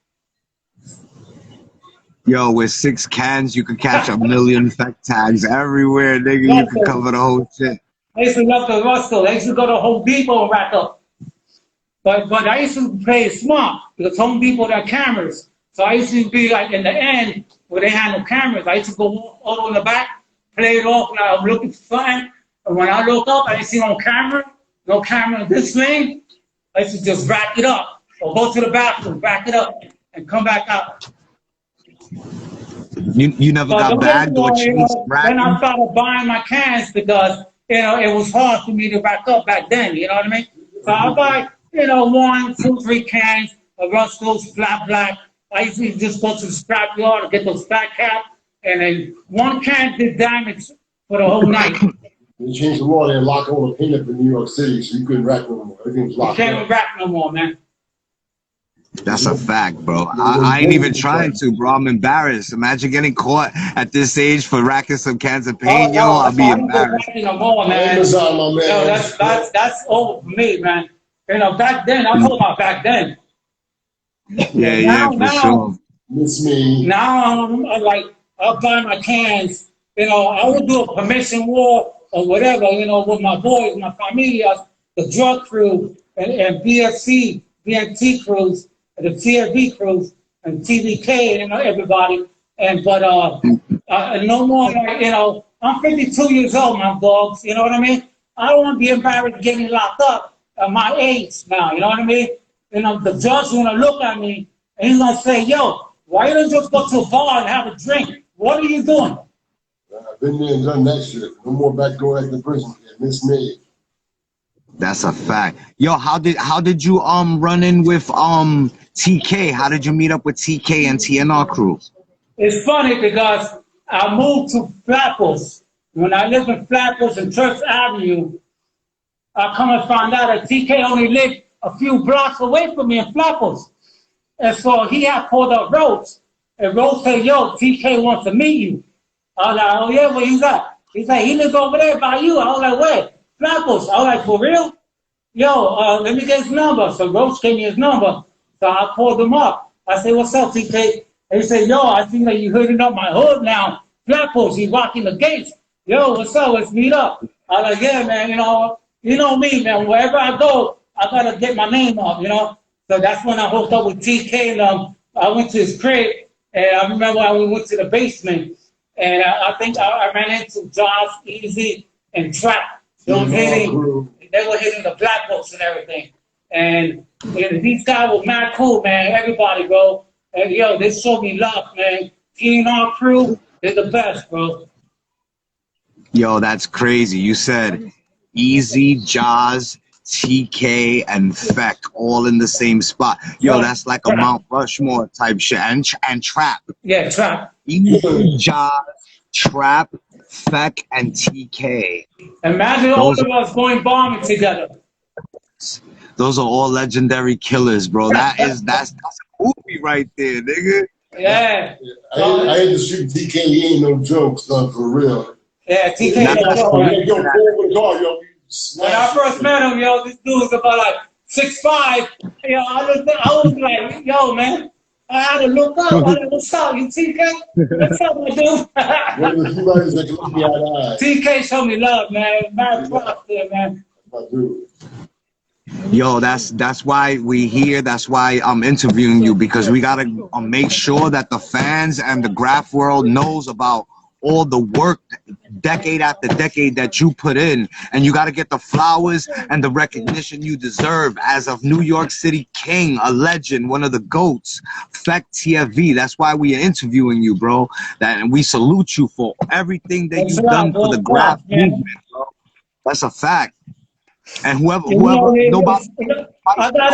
Yo, with 6 cans, you could catch a million FEC tags everywhere, nigga. You could cover the whole shit. I used to love the Russell. I used to go to Home Depot and rack up. But I used to play smart because Home Depot had cameras. So I used to be like in the end where they had no cameras. I used to go all in the back, play it off when I was looking for something. And when I look up, I didn't see no camera in this lane. I used to just rack it up or go to the bathroom, rack it up, and come back out. You never got bagged or chased racking? Then I started buying my cans because, you know, it was hard for me to rack up back then, you know what I mean? So I buy, you know, 1, 2, 3 cans of Russell's flat black. I used to just go to the scrap yard and get those fat cap, and then 1 can did damage for the whole night. They changed the law, they locked all the paint up in New York City, so you couldn't rack no more. Everything was locked up. You can't rack no more, man. That's a fact, bro. I ain't even trying to, bro. I'm embarrassed. Imagine getting caught at this age for racking some cans of paint, yo. I'll be embarrassed. No more, man. Yo, that's over for me, man. You know, back then, I'm talking about back then. Yeah, for sure. Miss me. Now I'm like, I'll buy my cans. You know, I would do a permission war or whatever, you know, with my boys, my familia, the drug crew, and BFC, BNT crews, the T.F.V crews, and TVK, you know, everybody. But no more, you know, I'm 52 years old, my dogs, you know what I mean? I don't want to be embarrassed getting locked up at my age now, you know what I mean? You know, the judge is going to look at me and he's going to say, yo, why you don't just go to a bar and have a drink? What are you doing? I've been there and done that shit. No more back going back to prison. Miss me. That's a fact. Yo, how did you run in with TK? How did you meet up with TK and TNR crew? It's funny because I moved to Flatbush. When I lived in Flatbush and Church Avenue, I come and find out that TK only lived a few blocks away from me in Flatbush. And so he had called up Rose. And Rose said, yo, TK wants to meet you. I was like, oh yeah, where he's at? He's like, he lives over there by you. I was like, where? Flatbush. I was like, for real? Yo, let me get his number. So Roach gave me his number. So I called him up. I said, what's up, TK? And he said, yo, I think that you're hooking up my hood now. Flatbush, he's rocking the gates. Yo, what's up? Let's meet up. I was like, yeah, man, you know me, man. Wherever I go, I got to get my name up, you know? So that's when I hooked up with TK, and I went to his crib. And I remember we went to the basement. And I think I ran into Josh, Easy, and Trap. They were hitting the black books and everything. And these guys were mad cool, man. Everybody, bro. And yo, they showed me love, man. TNR crew, they're the best, bro. Yo, that's crazy. You said Easy, Jaws, TK, and FEC all in the same spot. Yo, that's like a Mount Rushmore type shit. And Trap. Yeah, Trap. Easy, Jaws, Trap, FEC, and TK. Imagine all of us going bombing together. Those are all legendary killers, bro. That's a movie right there, nigga. Yeah. I had to shoot TK. He ain't no joke, son, for real. Yeah, TK. When I first met him, yo, this dude was about like 6'5". Yo, I was like, yo, man. I had to look up. I was like, what's up, you TK? What's up, my dude? TK showed me love, man. Mad props there, man. Yo, that's why we here. That's why I'm interviewing you, because we gotta make sure that the fans and the graph world knows about all the work, decade after decade, that you put in, and you got to get the flowers and the recognition you deserve as a New York City king, a legend, one of the GOATs, FEC T.F.V. That's why we are interviewing you, bro. And we salute you for everything that you've done for the graph movement, bro. That's a fact. And whoever, nobody can. I got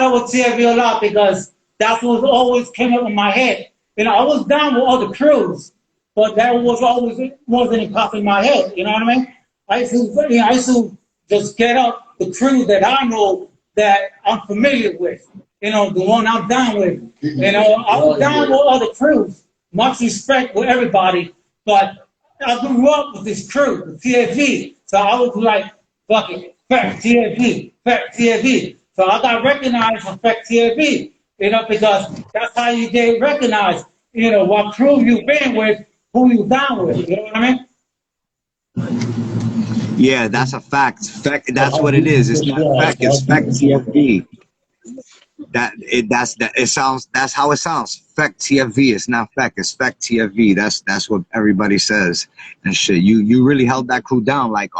over T.F.V. a lot because that's what always came up in my head. You know, I was down with other crews, but that wasn't popping in my head. You know what I mean? I used to just get up the crew that I know that I'm familiar with. You know, the one I'm down with. You know, I was down with other crews. Much respect with everybody, but I grew up with this crew, the T.F.V. So I was like, fuck it, FEC T.F.V., FEC T.F.V. So I got recognized for FEC T.F.V. You know, because that's how you get recognized. You know, what crew you've been with, who you down with. You know what I mean? Yeah, that's a fact. That's what it is. It's not FEC. It's FEC T.F.V. That's how it sounds. FEC T.F.V. It's not FEC. It's FEC T.F.V. That's what everybody says and shit. You really held that crew down, like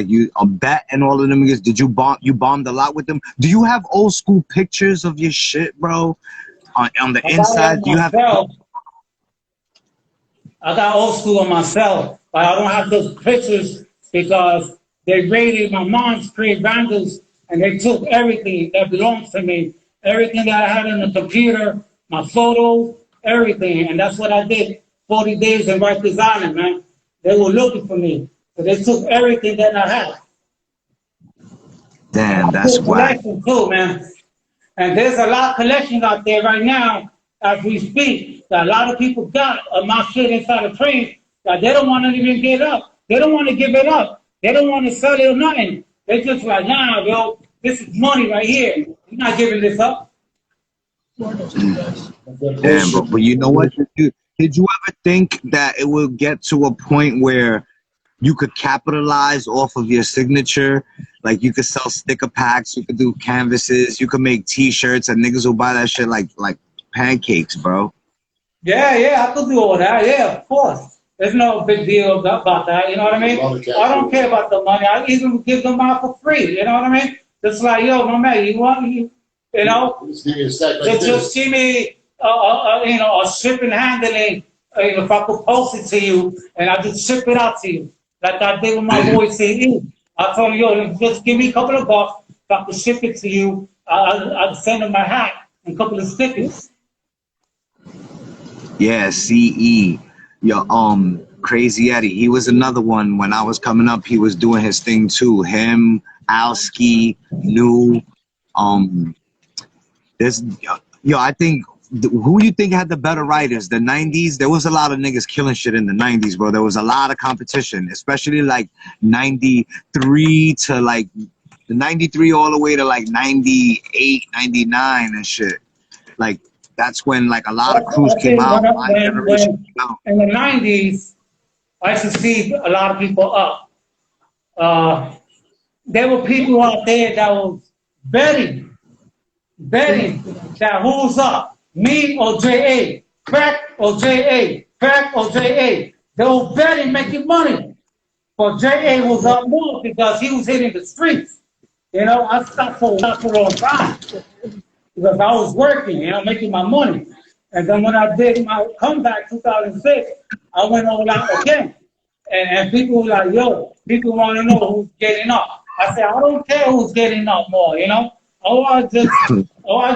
you Bet and all of them niggas. Did you bombed a lot with them? Do you have old school pictures of your shit, bro? On the inside, do you have? I got old school on myself, but I don't have those pictures because they raided my mom's crib, vandals, and they took everything that belongs to me, everything that I had in the computer, my photos, everything, and that's what I did. 40 days in Rikers Island, man. They were looking for me. So they took everything that I had. Damn, that's why. Too, man. And there's a lot of collections out there right now as we speak that a lot of people got my shit inside the train that they don't want to even get up. They don't want to give it up. They don't want to sell it or nothing. They just like, nah, bro, this is money right here. You're not giving this up. Damn, but you know what? Did you ever think that it will get to a point where you could capitalize off of your signature? Like you could sell sticker packs, you could do canvases, you could make T-shirts, and niggas will buy that shit like pancakes, bro. Yeah, I could do all that. Yeah, of course. There's no big deal about that. You know what I mean? I don't care about the money. I even give them out for free. You know what I mean? Just like, yo, my man, you know, just give me, a shipping handling. If I could post it to you, and I just ship it out to you, like I did with my boy CD. I told him, yo, just give me a couple of bucks. If I could ship it to you, I'll send him my hat and a couple of stickers. Yeah, CE. Yo, Crazy Eddie. He was another one. When I was coming up, he was doing his thing too. Him, Alski, New. I think. Who you think had the better writers? The 90s? There was a lot of niggas killing shit in the 90s, bro. There was a lot of competition, especially like 93 to like the 93 all the way to like 98, 99 and shit. Like that's when like a lot of crews came out. My generation came out. In the 90s, I used to see a lot of people up. There were people out there that was betting that who's up. Me or J.A., crack or J.A., crack or J.A. They were betting making money. But J.A. was up more because he was hitting the streets. You know, I stopped for a long time because I was working, making my money. And then when I did my comeback 2006, I went all out again. And people were like, yo, people want to know who's getting up. I said, I don't care who's getting up more, you know? I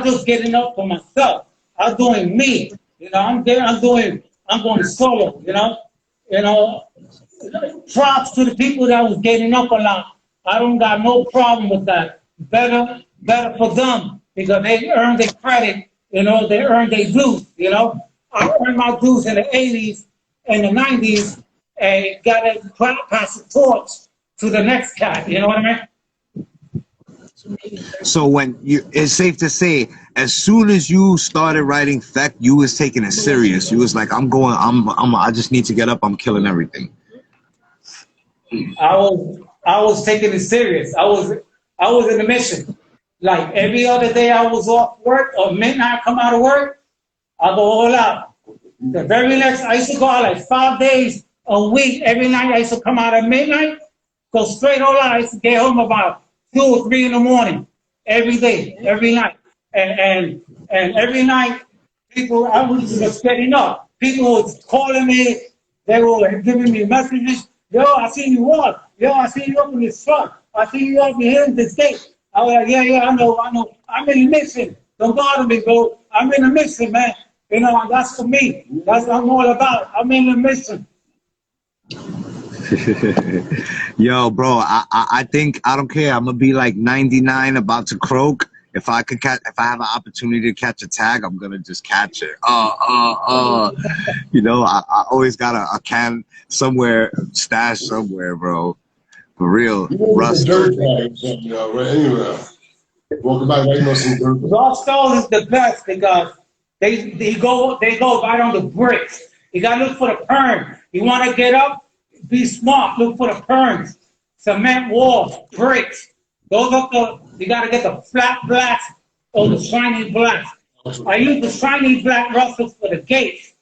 just getting up for myself. I'm doing me. You know, I'm going solo, you know? You know, props to the people that was getting up a lot. I don't got no problem with that. Better for them because they earned their credit, you know, they earned their dues, you know. I earned my dues in the 80s and the 90s and got to pass the torch to the next cat, you know what I mean? So when it's safe to say, as soon as you started writing FEC, you was taking it serious. You was like, I just need to get up. I'm killing everything. I was taking it serious. I was in the mission. Like every other day I was off work or midnight come out of work, I go all out. The very next, I used to go out like 5 days a week. Every night I used to come out at midnight, go straight all out. I used to get home about 2 or 3 in the morning, every day, every night. And every night, people, I was just getting up. People was calling me, they were giving me messages. Yo, I see you up. Yo, I see you up in this truck. I see you up here in this gate. I was like, yeah, I know. I'm in the mission. Don't bother me, bro. I'm in the mission, man. You know, that's for me. That's what I'm all about. I'm in the mission. Yo, bro, I think I don't care. I'm gonna be like 99 about to croak. If I have an opportunity to catch a tag, I'm gonna just catch it. You know, I always got a can somewhere stashed somewhere, bro. For real. Rust. Dirt tags, you know, right anywhere. Welcome back, right? Some dirt. Rust is the best because they go right on the bricks. You gotta look for the perm. You wanna get up? Be smart. Look for the perms. Cement walls, bricks. Those are you gotta get the flat blacks or the shiny blacks. I use the shiny black rustlers for the gates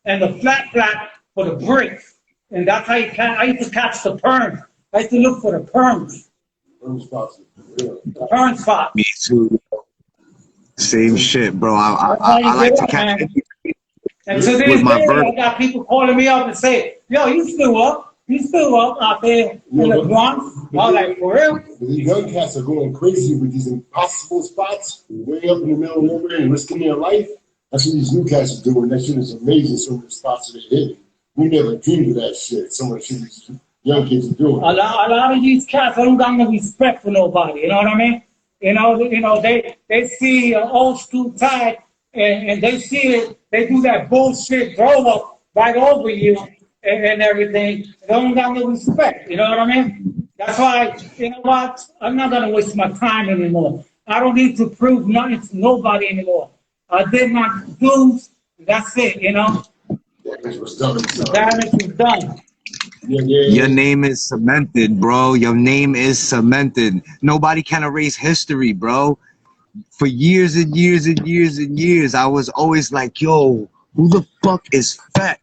and the flat black for the bricks. And that's how I used to catch the perms. I used to look for the perms. The perm spot. Me too. Same shit, bro. I like to catch it. And to this day, I got people calling me up and say, yo, you still up? You still up out there in the Bronx? I was like, for real? The young cats are going crazy with these impossible spots, way up in the middle of nowhere and risking their life. That's what these new cats are doing. That shit is amazing, some of the spots that they're hitting. We never dreamed of that shit. Some of the shit these young kids are doing. A lot of these cats don't got no respect for nobody, you know what I mean? You know, they see an old school tag and they see it, they do that bullshit throw up right over you and everything. They don't got no respect, you know what I mean? That's why, you know what? I'm not gonna waste my time anymore. I don't need to prove nothing to nobody anymore. I did my dues, that's it, you know? Damage was done. Damage is done. Your name is cemented, bro. Your name is cemented. Nobody can erase history, bro. For years and years and years and years, I was always like, yo, who the fuck is FEC?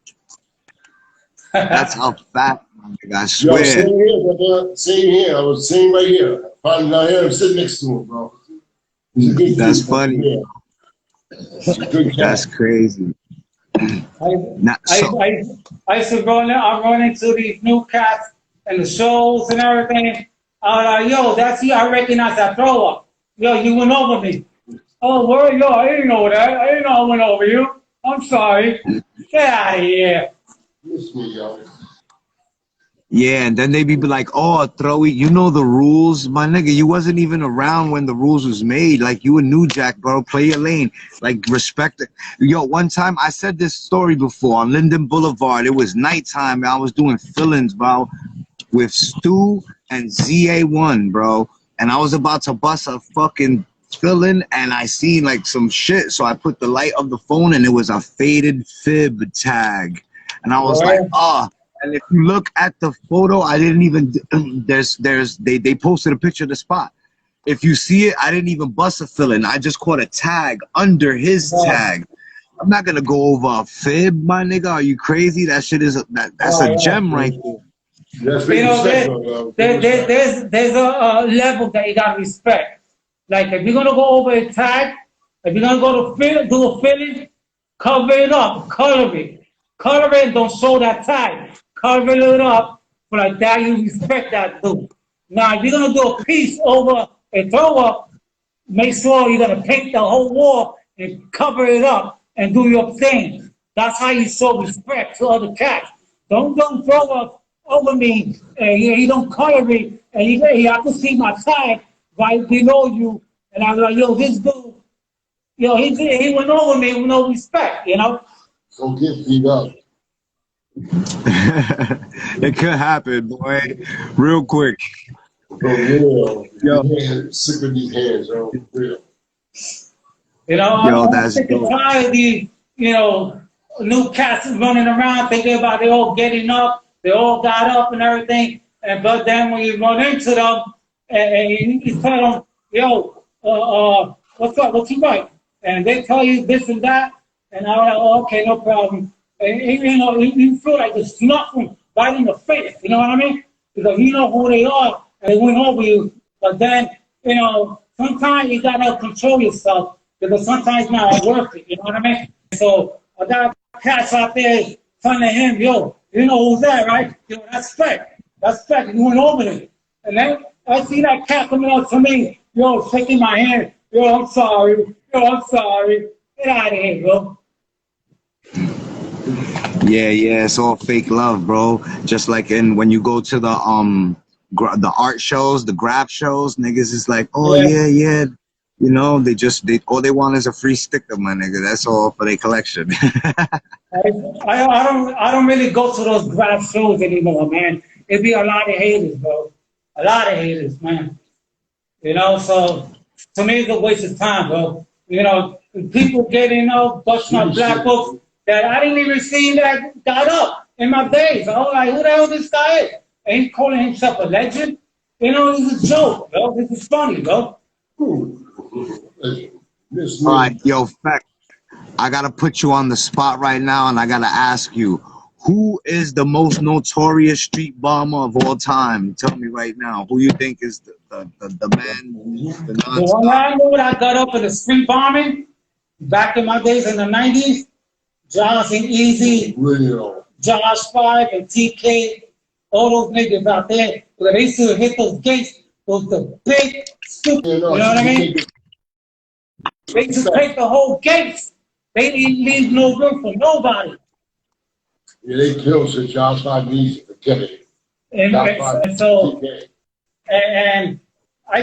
That's how fat, I swear. Yo, same here, brother. Same here. I was sitting right here. Finally, now here, I'm sitting next to him, bro. He's a good That's dude, funny. That's crazy. I used to run into these new cats and the shows and everything. I was like, yo, that's you. I recognize that throw up. Yo, you went over me. Oh, well, yo, I didn't know that. I didn't know I went over you. I'm sorry. Get out of here. Miss me, yo. Yeah, and then they be like, oh, Throwy, you know the rules, my nigga. You wasn't even around when the rules was made. Like, you a new jack, bro. Play your lane. Like, respect it. Yo, one time, I said this story before on Linden Boulevard. It was nighttime, and I was doing fill-ins, bro, with Stu and ZA1, bro. And I was about to bust a fucking fill-in, and I seen, like, some shit. So I put the light of the phone, and it was a faded fib tag. And I was like, oh. And if you look at the photo, I didn't even, they posted a picture of the spot. If you see it, I didn't even bust a fill-in. I just caught a tag under his tag. I'm not gonna go over a fib, my nigga. Are you crazy? That shit is, that's a gem right there. You know, there's a level that you gotta respect. Like if you're gonna go over a tag, if you're gonna go to do a filling, Cover it up, color it. Color it, don't show that tie. Cover it up, but like that you respect that dude. Now, if you're gonna do a piece over a throw up, make sure you're gonna paint the whole wall and cover it up and do your thing. That's how you show respect to other cats. Don't throw up over me and you don't color me and you have to see my tag right below you. And I'm like, yo, this dude, yo, he went over me with no respect, you know? So get beat up. It could happen, boy. Real quick. For real. Yo. Sick of these hands, yo. For real. You know, Yo, I'm that's sick and dope. tired of these, you know, new cats running around thinking about they all getting up, they all got up and everything. But then when you run into them and you tell them, yo, what's up, what you like? And they tell you this and that, and I'm like, oh, okay, no problem. And you know, you feel like it's nothing right in the face, you know what I mean? Because you know who they are, and they went over you. But then, you know, sometimes you gotta control yourself, because sometimes it's not worth it, you know what I mean? So I got cats out there telling him, yo, you know who's that, right? Yo, that's Spec. That's Spec. You went over there. And then I see that cat coming up to me, yo, shaking my hand. Yo, I'm sorry. Yo, I'm sorry. Get out of here, bro. Yeah, it's all fake love, bro. Just like when you go to the art shows, the graph shows, niggas is like, oh yeah. You know, they all they want is a free sticker, my nigga. That's all for their collection. I don't really go to those graph shows anymore, man. It'd be a lot of haters, bro. A lot of haters, man. You know, so to me, it's a waste of time, bro. You know, people getting up, busting up black books that I didn't even see that got up in my days. I was like, who the hell this guy is? And he's calling himself a legend. You know, it's a joke, bro. This is funny, bro. All right, yo, Feck, I gotta put you on the spot right now, and I gotta ask you, who is the most notorious street bomber of all time? Tell me right now, who you think is the man, the The one I know that I got up in the street bombing back in my days in the 90s, Josh and Easy, Josh 5 and TK, all those niggas out there, where they used to hit those gates, the big, stupid, you know what I mean? They used to take the whole gates. They didn't leave no room for nobody. Yeah, they killed Sir Josh 5 Easy for killing. And I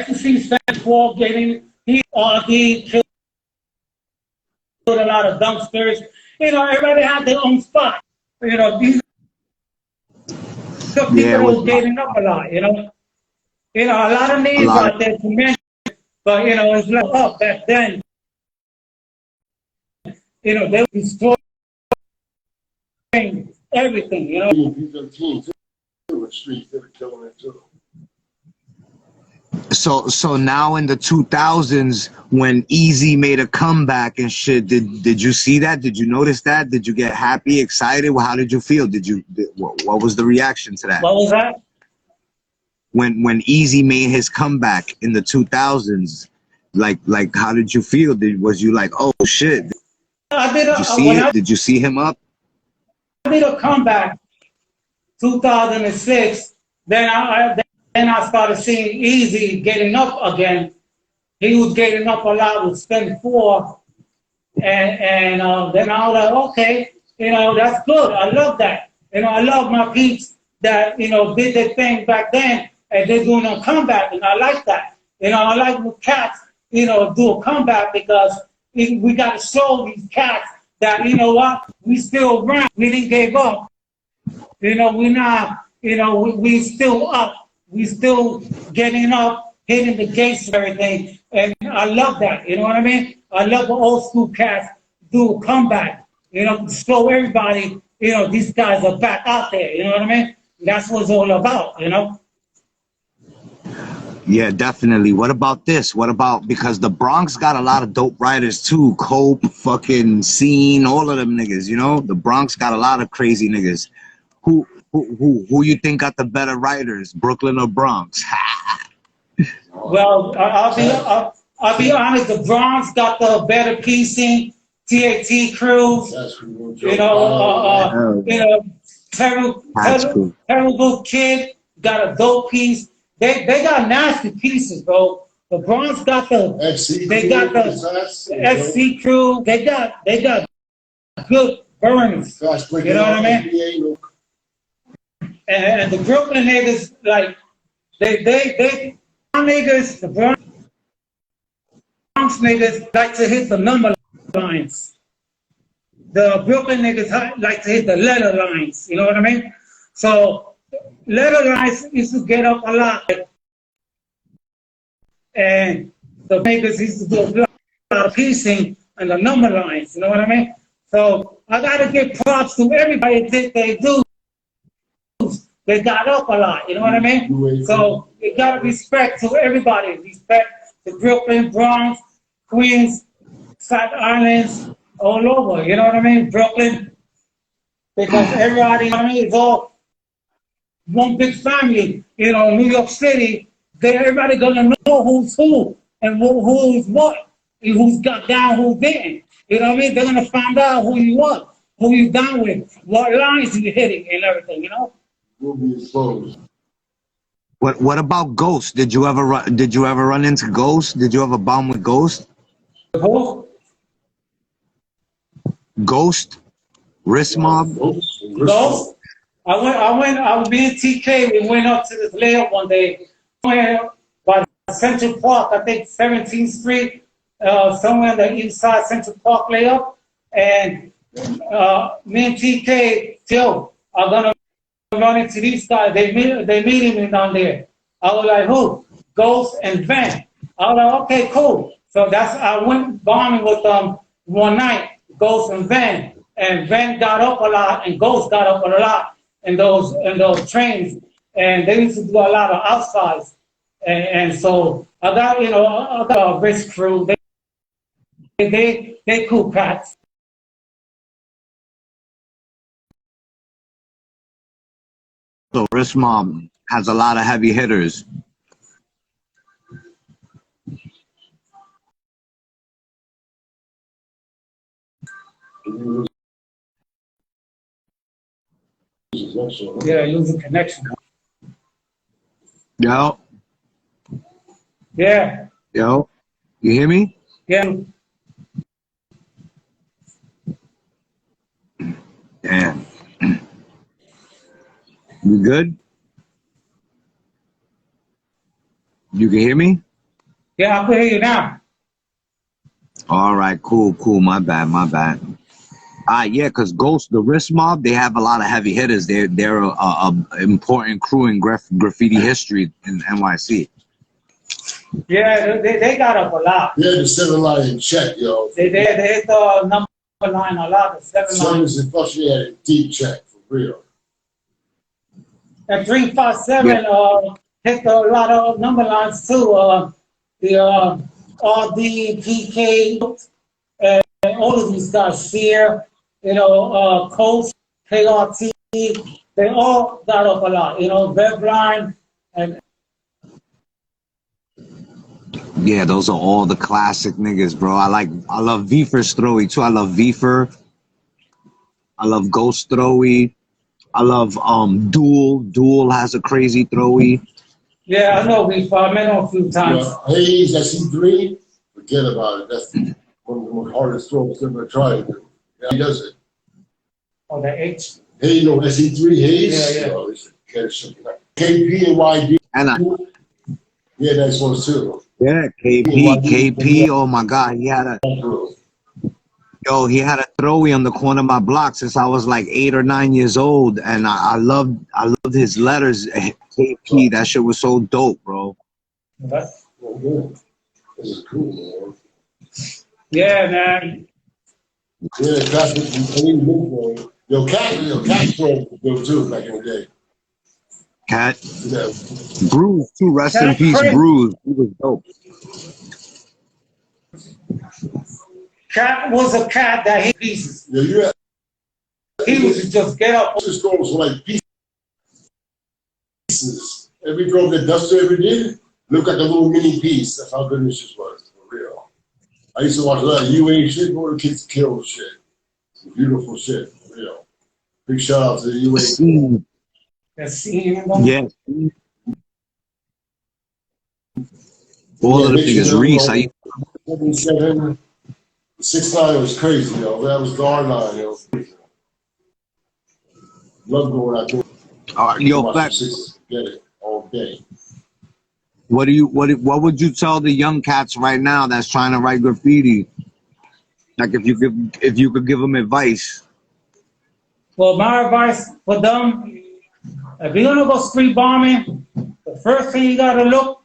can see Stan Paul getting, he killed a lot of dumpsters. You know, everybody had their own spot. You know, these people were getting up a lot, you know. You know, a lot of names out there to mention, but, you know, it's like up back then. You know, they were destroying everything, you know. So now in the 2000s, when Easy made a comeback and shit, did you see that? Did you notice that? Did you get happy, excited? How did you feel? What was the reaction to that? What was that? When Easy made his comeback in the 2000s, like how did you feel? Was you like, oh shit? Did you see him up? I did a comeback 2006. Then I started seeing Easy getting up again. He was getting up a lot with Spin 4. And then I was like, okay, you know, that's good. I love that. You know, I love my peeps that, you know, did their thing back then and they're doing a comeback. And I like that. You know, I like when cats, you know, do a comeback because we got to show these cats that, you know what, we still around. We didn't give up. You know, we're not, you know, we still up. We still getting up, hitting the gates and everything. And I love that, you know what I mean? I love the old school cats do a comeback, you know, show everybody, you know, these guys are back out there, you know what I mean? That's what it's all about, you know? Yeah, definitely. What about this? What about, because the Bronx got a lot of dope writers too. Cope, fucking Scene, all of them niggas, you know? The Bronx got a lot of crazy niggas. Who you think got the better writers, Brooklyn or Bronx? Well, I'll be honest, the Bronx got the better piecing TAT crews, That's cool. Terrible Kid got a dope piece. They got nasty pieces, bro. The Bronx got the FC crew. They got good burners. You know what I mean? And the Brooklyn niggas, like the Bronx niggas like to hit the number lines. The Brooklyn niggas like to hit the letter lines. You know what I mean? So letter lines used to get up a lot, and the niggas used to do a lot of piecing and the number lines. You know what I mean? So I gotta give props to everybody that they do. They got up a lot, you know what I mean? So you gotta respect to everybody. Respect to Brooklyn, Bronx, Queens, South Islands, all over, you know what I mean? Brooklyn, because everybody, you know what I mean, is all one big family. You know, New York City, everybody gonna know who's who and who's what, and who's got down, who didn't. You know what I mean? They're gonna find out who you are, who you down with, what lines you hitting and everything, you know? Will be exposed. What about Ghost? Did you ever run into Ghost? Did you ever bomb with Ghost? Who? Ghost? Wrist Mob? Ghost? I was being TK. We went up to this layup one day, somewhere by Central Park, I think 17th Street, somewhere on the east side, Central Park layup. And me and TK, Joe, are gonna run into these guys. They meeting me down there. I was like, who? Ghost and Van. I was like, okay, cool. So I went bombing with them one night, Ghost and Van. And Van got up a lot and Ghost got up a lot in those trains. And they used to do a lot of outsides. And so I got a rich crew. They cool cats. So Wrist Mob has a lot of heavy hitters. Yeah, losing connection. Yo. Yeah. Yo. You hear me? Yeah. Damn. You good? You can hear me? Yeah, I can hear you now. All right, cool. My bad. Yeah, because Ghost, the Wrist Mob, they have a lot of heavy hitters. They're a important crew in graffiti history in NYC. Yeah, they got up a lot. Yeah, the 7 line in check, yo. They hit the number line a lot. The 7 line. Is especially at a deep check for real. And 357 hit a lot of number lines too. The RD, PK, and all of these guys here, Coach, KRT, they all got up a lot. Webline and. Yeah, those are all the classic niggas, bro. I love Vifer's throwy too. I love Vifer. I love Ghost throwy. I love Duel. Duel has a crazy throwy. Yeah, I know Vifer. I met him a few times. Hayes, SE3, forget about it. That's one of the hardest throws ever tried to do. Yeah, he does it. Oh, the H. Hey, SE3 Hayes. Yeah. KP and YD. And yeah, that's one too. Yeah, KP. Oh my God, he had a throwy on the corner of my block since I was like 8 or 9 years old, and I loved his letters. KP, that shit was so dope, bro. That's good. This is cool, man. Yeah, man. Yeah, Cat was dope too back in the day. Cat. Yeah. Bruce too. Rest in peace, Bruce. He was dope. Cat was a cat that hit pieces. Yeah. He was just get up. This was like pieces. Every drove that Duster ever did, look like a little mini piece. That's how good this shit was, for real. I used to watch a lot of UA shit, go to Kids Kill shit. Some beautiful shit, for real. Big shout out to the UA. Yeah. All of the biggest Reese. 7'7", 6'9" was crazy, yo. That was the R9, yo. Love going out there. Yo, Fleck. Get it all day. What would you tell the young cats right now that's trying to write graffiti? Like if you could give them advice. Well, my advice for them, if you're gonna go street bombing, the first thing you gotta look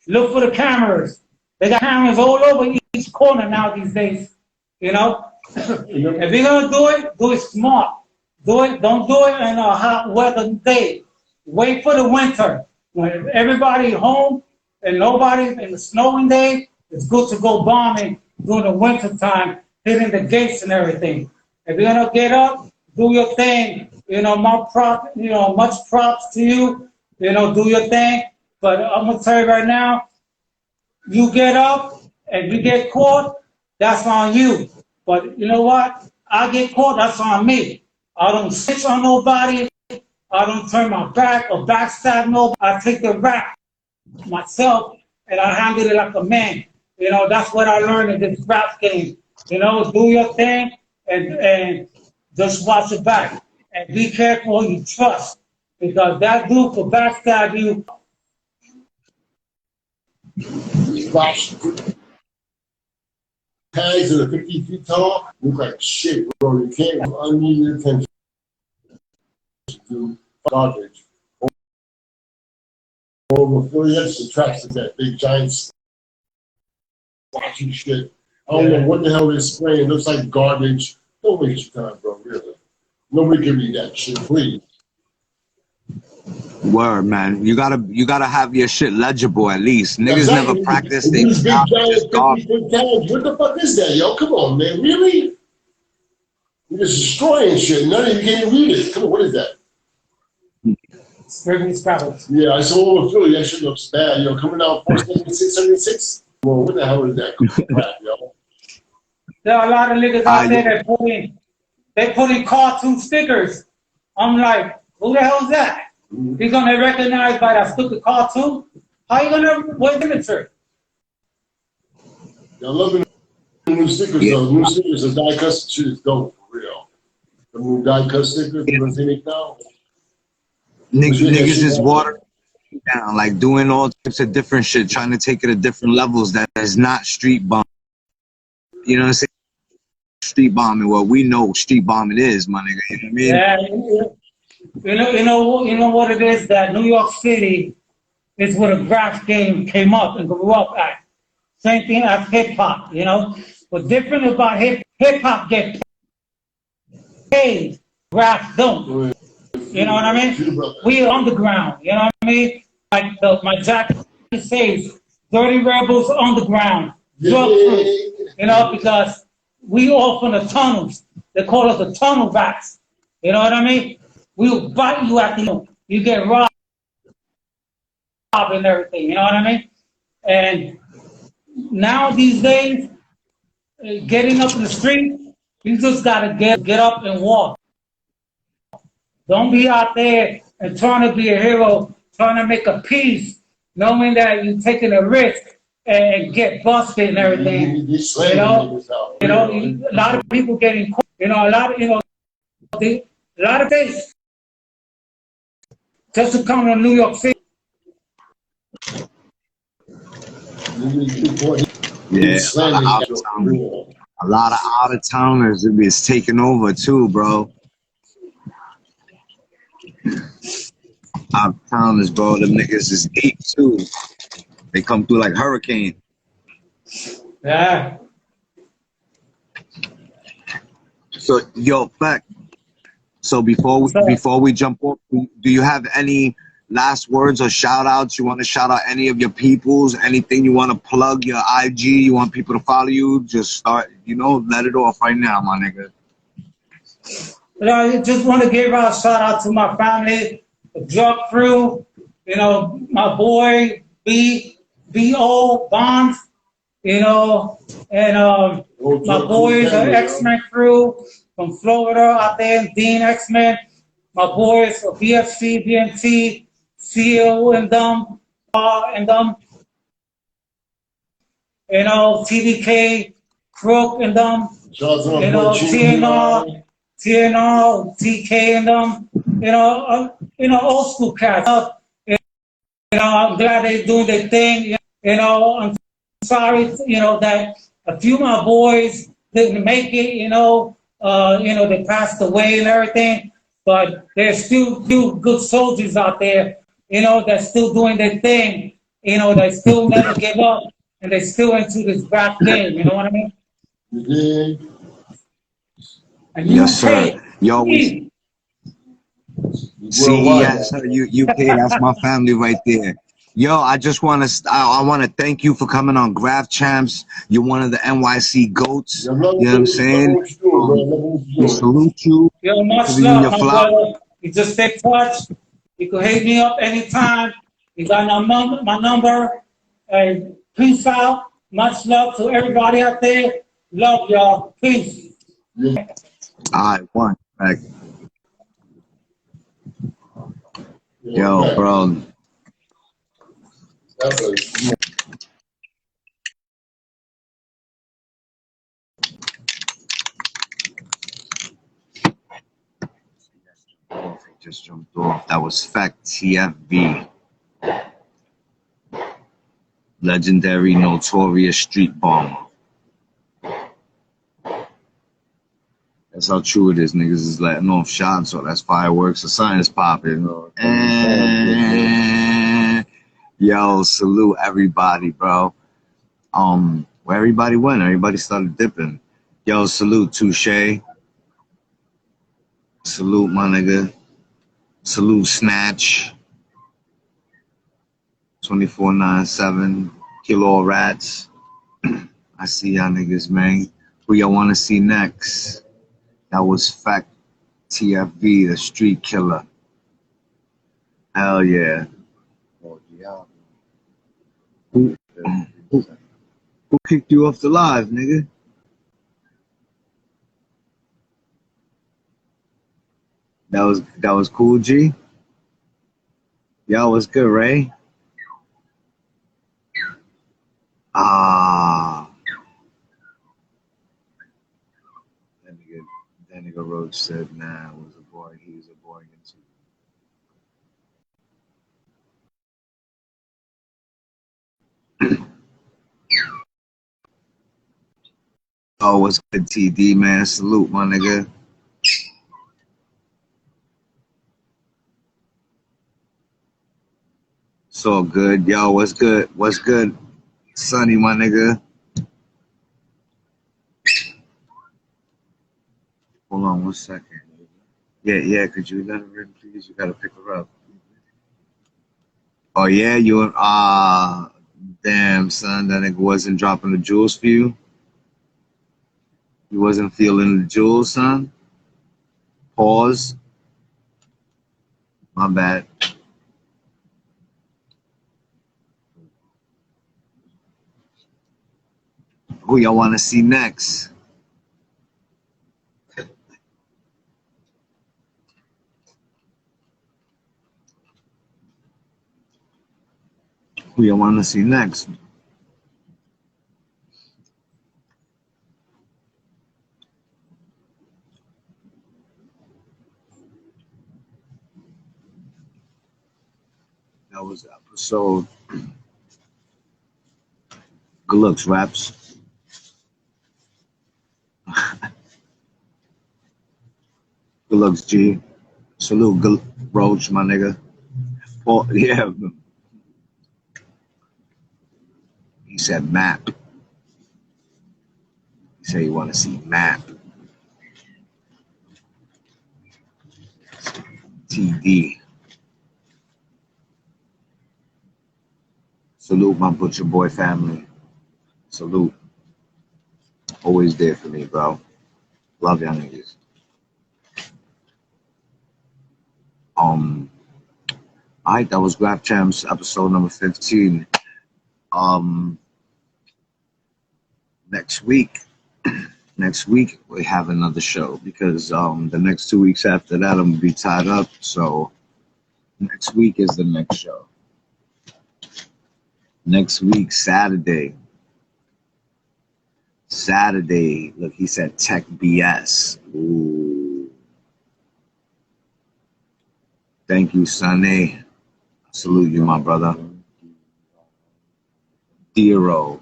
for the cameras. They got cameras all over each corner now these days. You know, if you're gonna do it smart. Don't do it in a hot weather day. Wait for the winter when everybody's home and nobody's in the snowing day. It's good to go bombing during the winter time, hitting the gates and everything. If you're gonna get up, do your thing. You know, much props to you. You know, do your thing. But I'm gonna tell you right now, you get up and you get caught, that's on you. But you know what? I get caught, that's on me. I don't snitch on nobody. I don't turn my back or backstab nobody. I take the rap myself and I handle it like a man. You know, that's what I learned in this rap game. You know, do your thing and just watch your back. And be careful who you trust. Because that dude could backstab you. Tags that are 50 feet tall look like shit, bro. You can't unneeded attention to garbage. Over affiliates, the tracks of that big giant splotchy shit. I don't know what the hell they're spraying. It looks like garbage. Don't waste your time, bro, really. Nobody can read that shit, please. Word, man. You gotta have your shit legible at least. Niggas never practice. They These big giant 50-foot tags. What the fuck is that, yo? Come on, man. Really? You're just destroying shit. None of you can read it. Come on, what is that? Scribbly Scrabbles. Yeah, I saw over Philly. That shit looks bad, yo. Coming out 476. Well, what the hell is that crap, yo? There are a lot of niggas out there that put in cartoon stickers. I'm like, who the hell is that? You're gonna recognize by that stupid cartoon? How you gonna monitor? I love the new stickers though. New stickers, the die cut shit is dope for real. The new die cut stickers, you know what I'm now? Niggas is watering down, like doing all types of different shit, trying to take it to different levels that is not street bomb. You know what I'm saying? Street bombing. Well, we know street bombing is, my nigga. You know what I mean? Yeah. You know what it is, that New York City is where the graph game came up and grew up at. Same thing as hip hop, you know. What's different about hip hop get paid, graph don't. You know what I mean? We are underground, you know what I mean? Like my jacket says, Dirty Rebels underground, drug crew, you know, because we all from the tunnels. They call us the tunnel rats. You know what I mean? We'll bite you at the end. You get robbed and everything. You know what I mean? And now these days, getting up in the street, you just gotta get up and walk. Don't be out there and trying to be a hero, trying to make a peace, knowing that you're taking a risk and get busted and everything. You know, a lot of people getting caught. You know, a lot of days just to come to New York City. Yeah, a lot of out of towners is taking over too, bro. Out of towners, bro. Them niggas is deep too. They come through like hurricane. Yeah. So, yo, Fleck. So before we jump off, do you have any last words or shout outs? You want to shout out any of your peoples? Anything you want to plug? Your IG? You want people to follow you? Just start, you know, let it off right now, my nigga. You know, I just want to give a shout out to my family, the drug crew, you know, my boy B.O. Bonds, you know, and my boys, the X-Men crew from Florida out there, Dean X-Men, my boys, BFC, BNT, CEO and them, you know, TDK, Crook and them, you know, TNR, TK and them, you know, old school cats. You know, I'm glad they're doing their thing. You know, I'm sorry, you know, that a few of my boys didn't make it, they passed away and everything, but there's still good soldiers out there, you know, that's still doing their thing, you know, they still never give up and they still into this rap game, you know what I mean? And Yes, sir. UK, Yo, we see, yes, sir. UK, that's my family right there. Yo, I just want to, I want to thank you for coming on Graph Champs. You're one of the NYC goats. You know what I'm saying? We salute you. yo, much Giving you love, your my flowers. brother. You just stay touch. You can hit me up anytime. You got my number. And peace out. Much love to everybody out there. Love y'all. Peace. All right, one. Back. Yo, bro. Just jumped off. That was FEC T.F.V. Legendary, notorious street bomber. That's how true it is. Niggas is letting off shots, so that's fireworks or something's popping. And yo, salute everybody, bro. Where everybody went, everybody started dipping. Yo, salute Touche. Salute my nigga. Salute Snatch. 24/7. Kill all rats. I see y'all niggas, man. Who y'all want to see next? That was FEC T.F.V, the street killer. Hell yeah. Who kicked you off the live, nigga? That was cool, G. Yo, what's good, Ray? Ah. That nigga Roach said, nah, it was a boy. He was a boy into. Oh, what's good, TD, man? Salute, my nigga. It's all good. Yo, what's good? What's good, Sonny, my nigga? Hold on 1 second. Yeah, could you let her in, please? You gotta pick her up. Oh, yeah? Damn, son, that nigga wasn't dropping the jewels for you? You wasn't feeling the jewels, son? Pause. My bad. Who y'all want to see next? Who y'all want to see next? That was the episode. Good looks, Raps. Good looks, G. Salute, good Roach, my nigga. Oh, yeah. He said map. He said he want to see map. TD. Salute my Butcher Boy family. Salute. Always there for me, bro. Love y'all niggas. Alright, that was Graph Champs episode number 15. next week, we have another show because the next 2 weeks after that I'm gonna be tied up. So next week is the next show. Next week, Saturday. Look, he said Tech BS. Ooh. Thank you, Sonny. Salute you, my brother. Dero.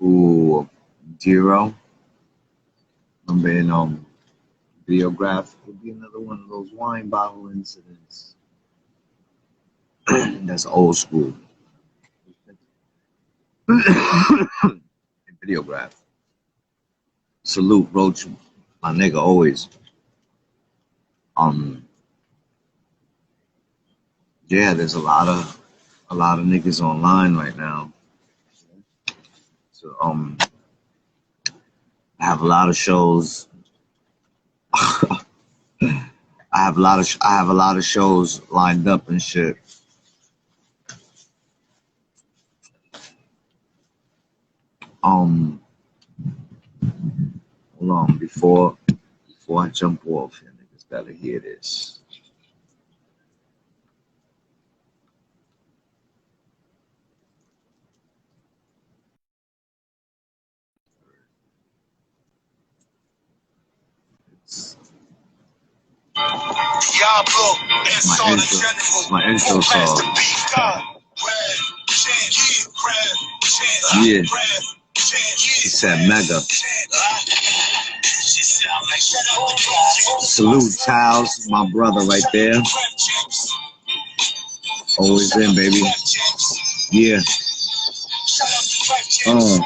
Ooh, Dero. Remember in Videograph, could be another one of those wine bottle incidents. That's old school. Videograph. Salute, Roach, my nigga, always. Yeah, there's a lot of niggas online right now. So I have a lot of shows. I have a lot of shows lined up and shit. Hold on, before I jump off, you niggas gotta hear this. My intro song. Yeah. He said mega. Salute, Charles, my brother right there. Always in, baby. Yeah. Welcome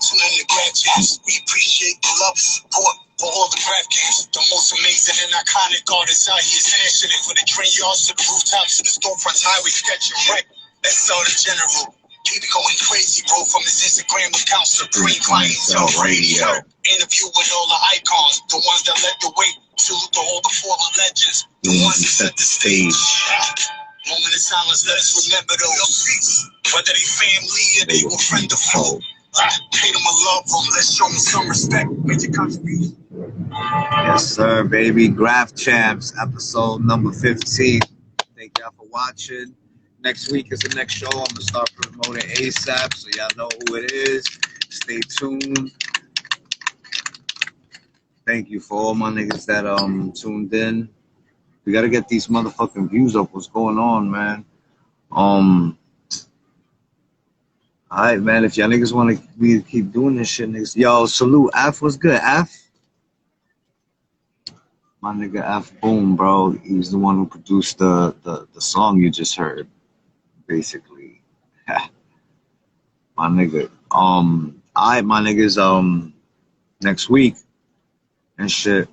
to the Graph Jams. We appreciate the love and support for all the Graph Jams. The most amazing and iconic artists out here smashing it for the train yards to the rooftops to the storefronts, highways, catching wreck. That's all the general. Keep it going crazy, bro, from his Instagram account, Supreme Clientele Radio. Interview with all the icons, the ones that led the way. Salute to all the fallen legends, the ones that set the stage. Moment of silence, let us remember those. Whether they family or they were friend or foe. Hate them or love them, let's show them some respect. Make your contribution. Yes, sir, baby. Graph Champs, episode number 15. Thank y'all for watching. Next week is the next show. I'm going to start promoting ASAP, so y'all know who it is. Stay tuned. Thank you for all my niggas that tuned in. We got to get these motherfucking views up. What's going on, man? All right, man. If y'all niggas want to keep doing this shit, niggas. Yo, salute. F, what's good? F? My nigga F Boom, bro. He's the one who produced the song you just heard, basically. My nigga. All right, my niggas. Next week and shit.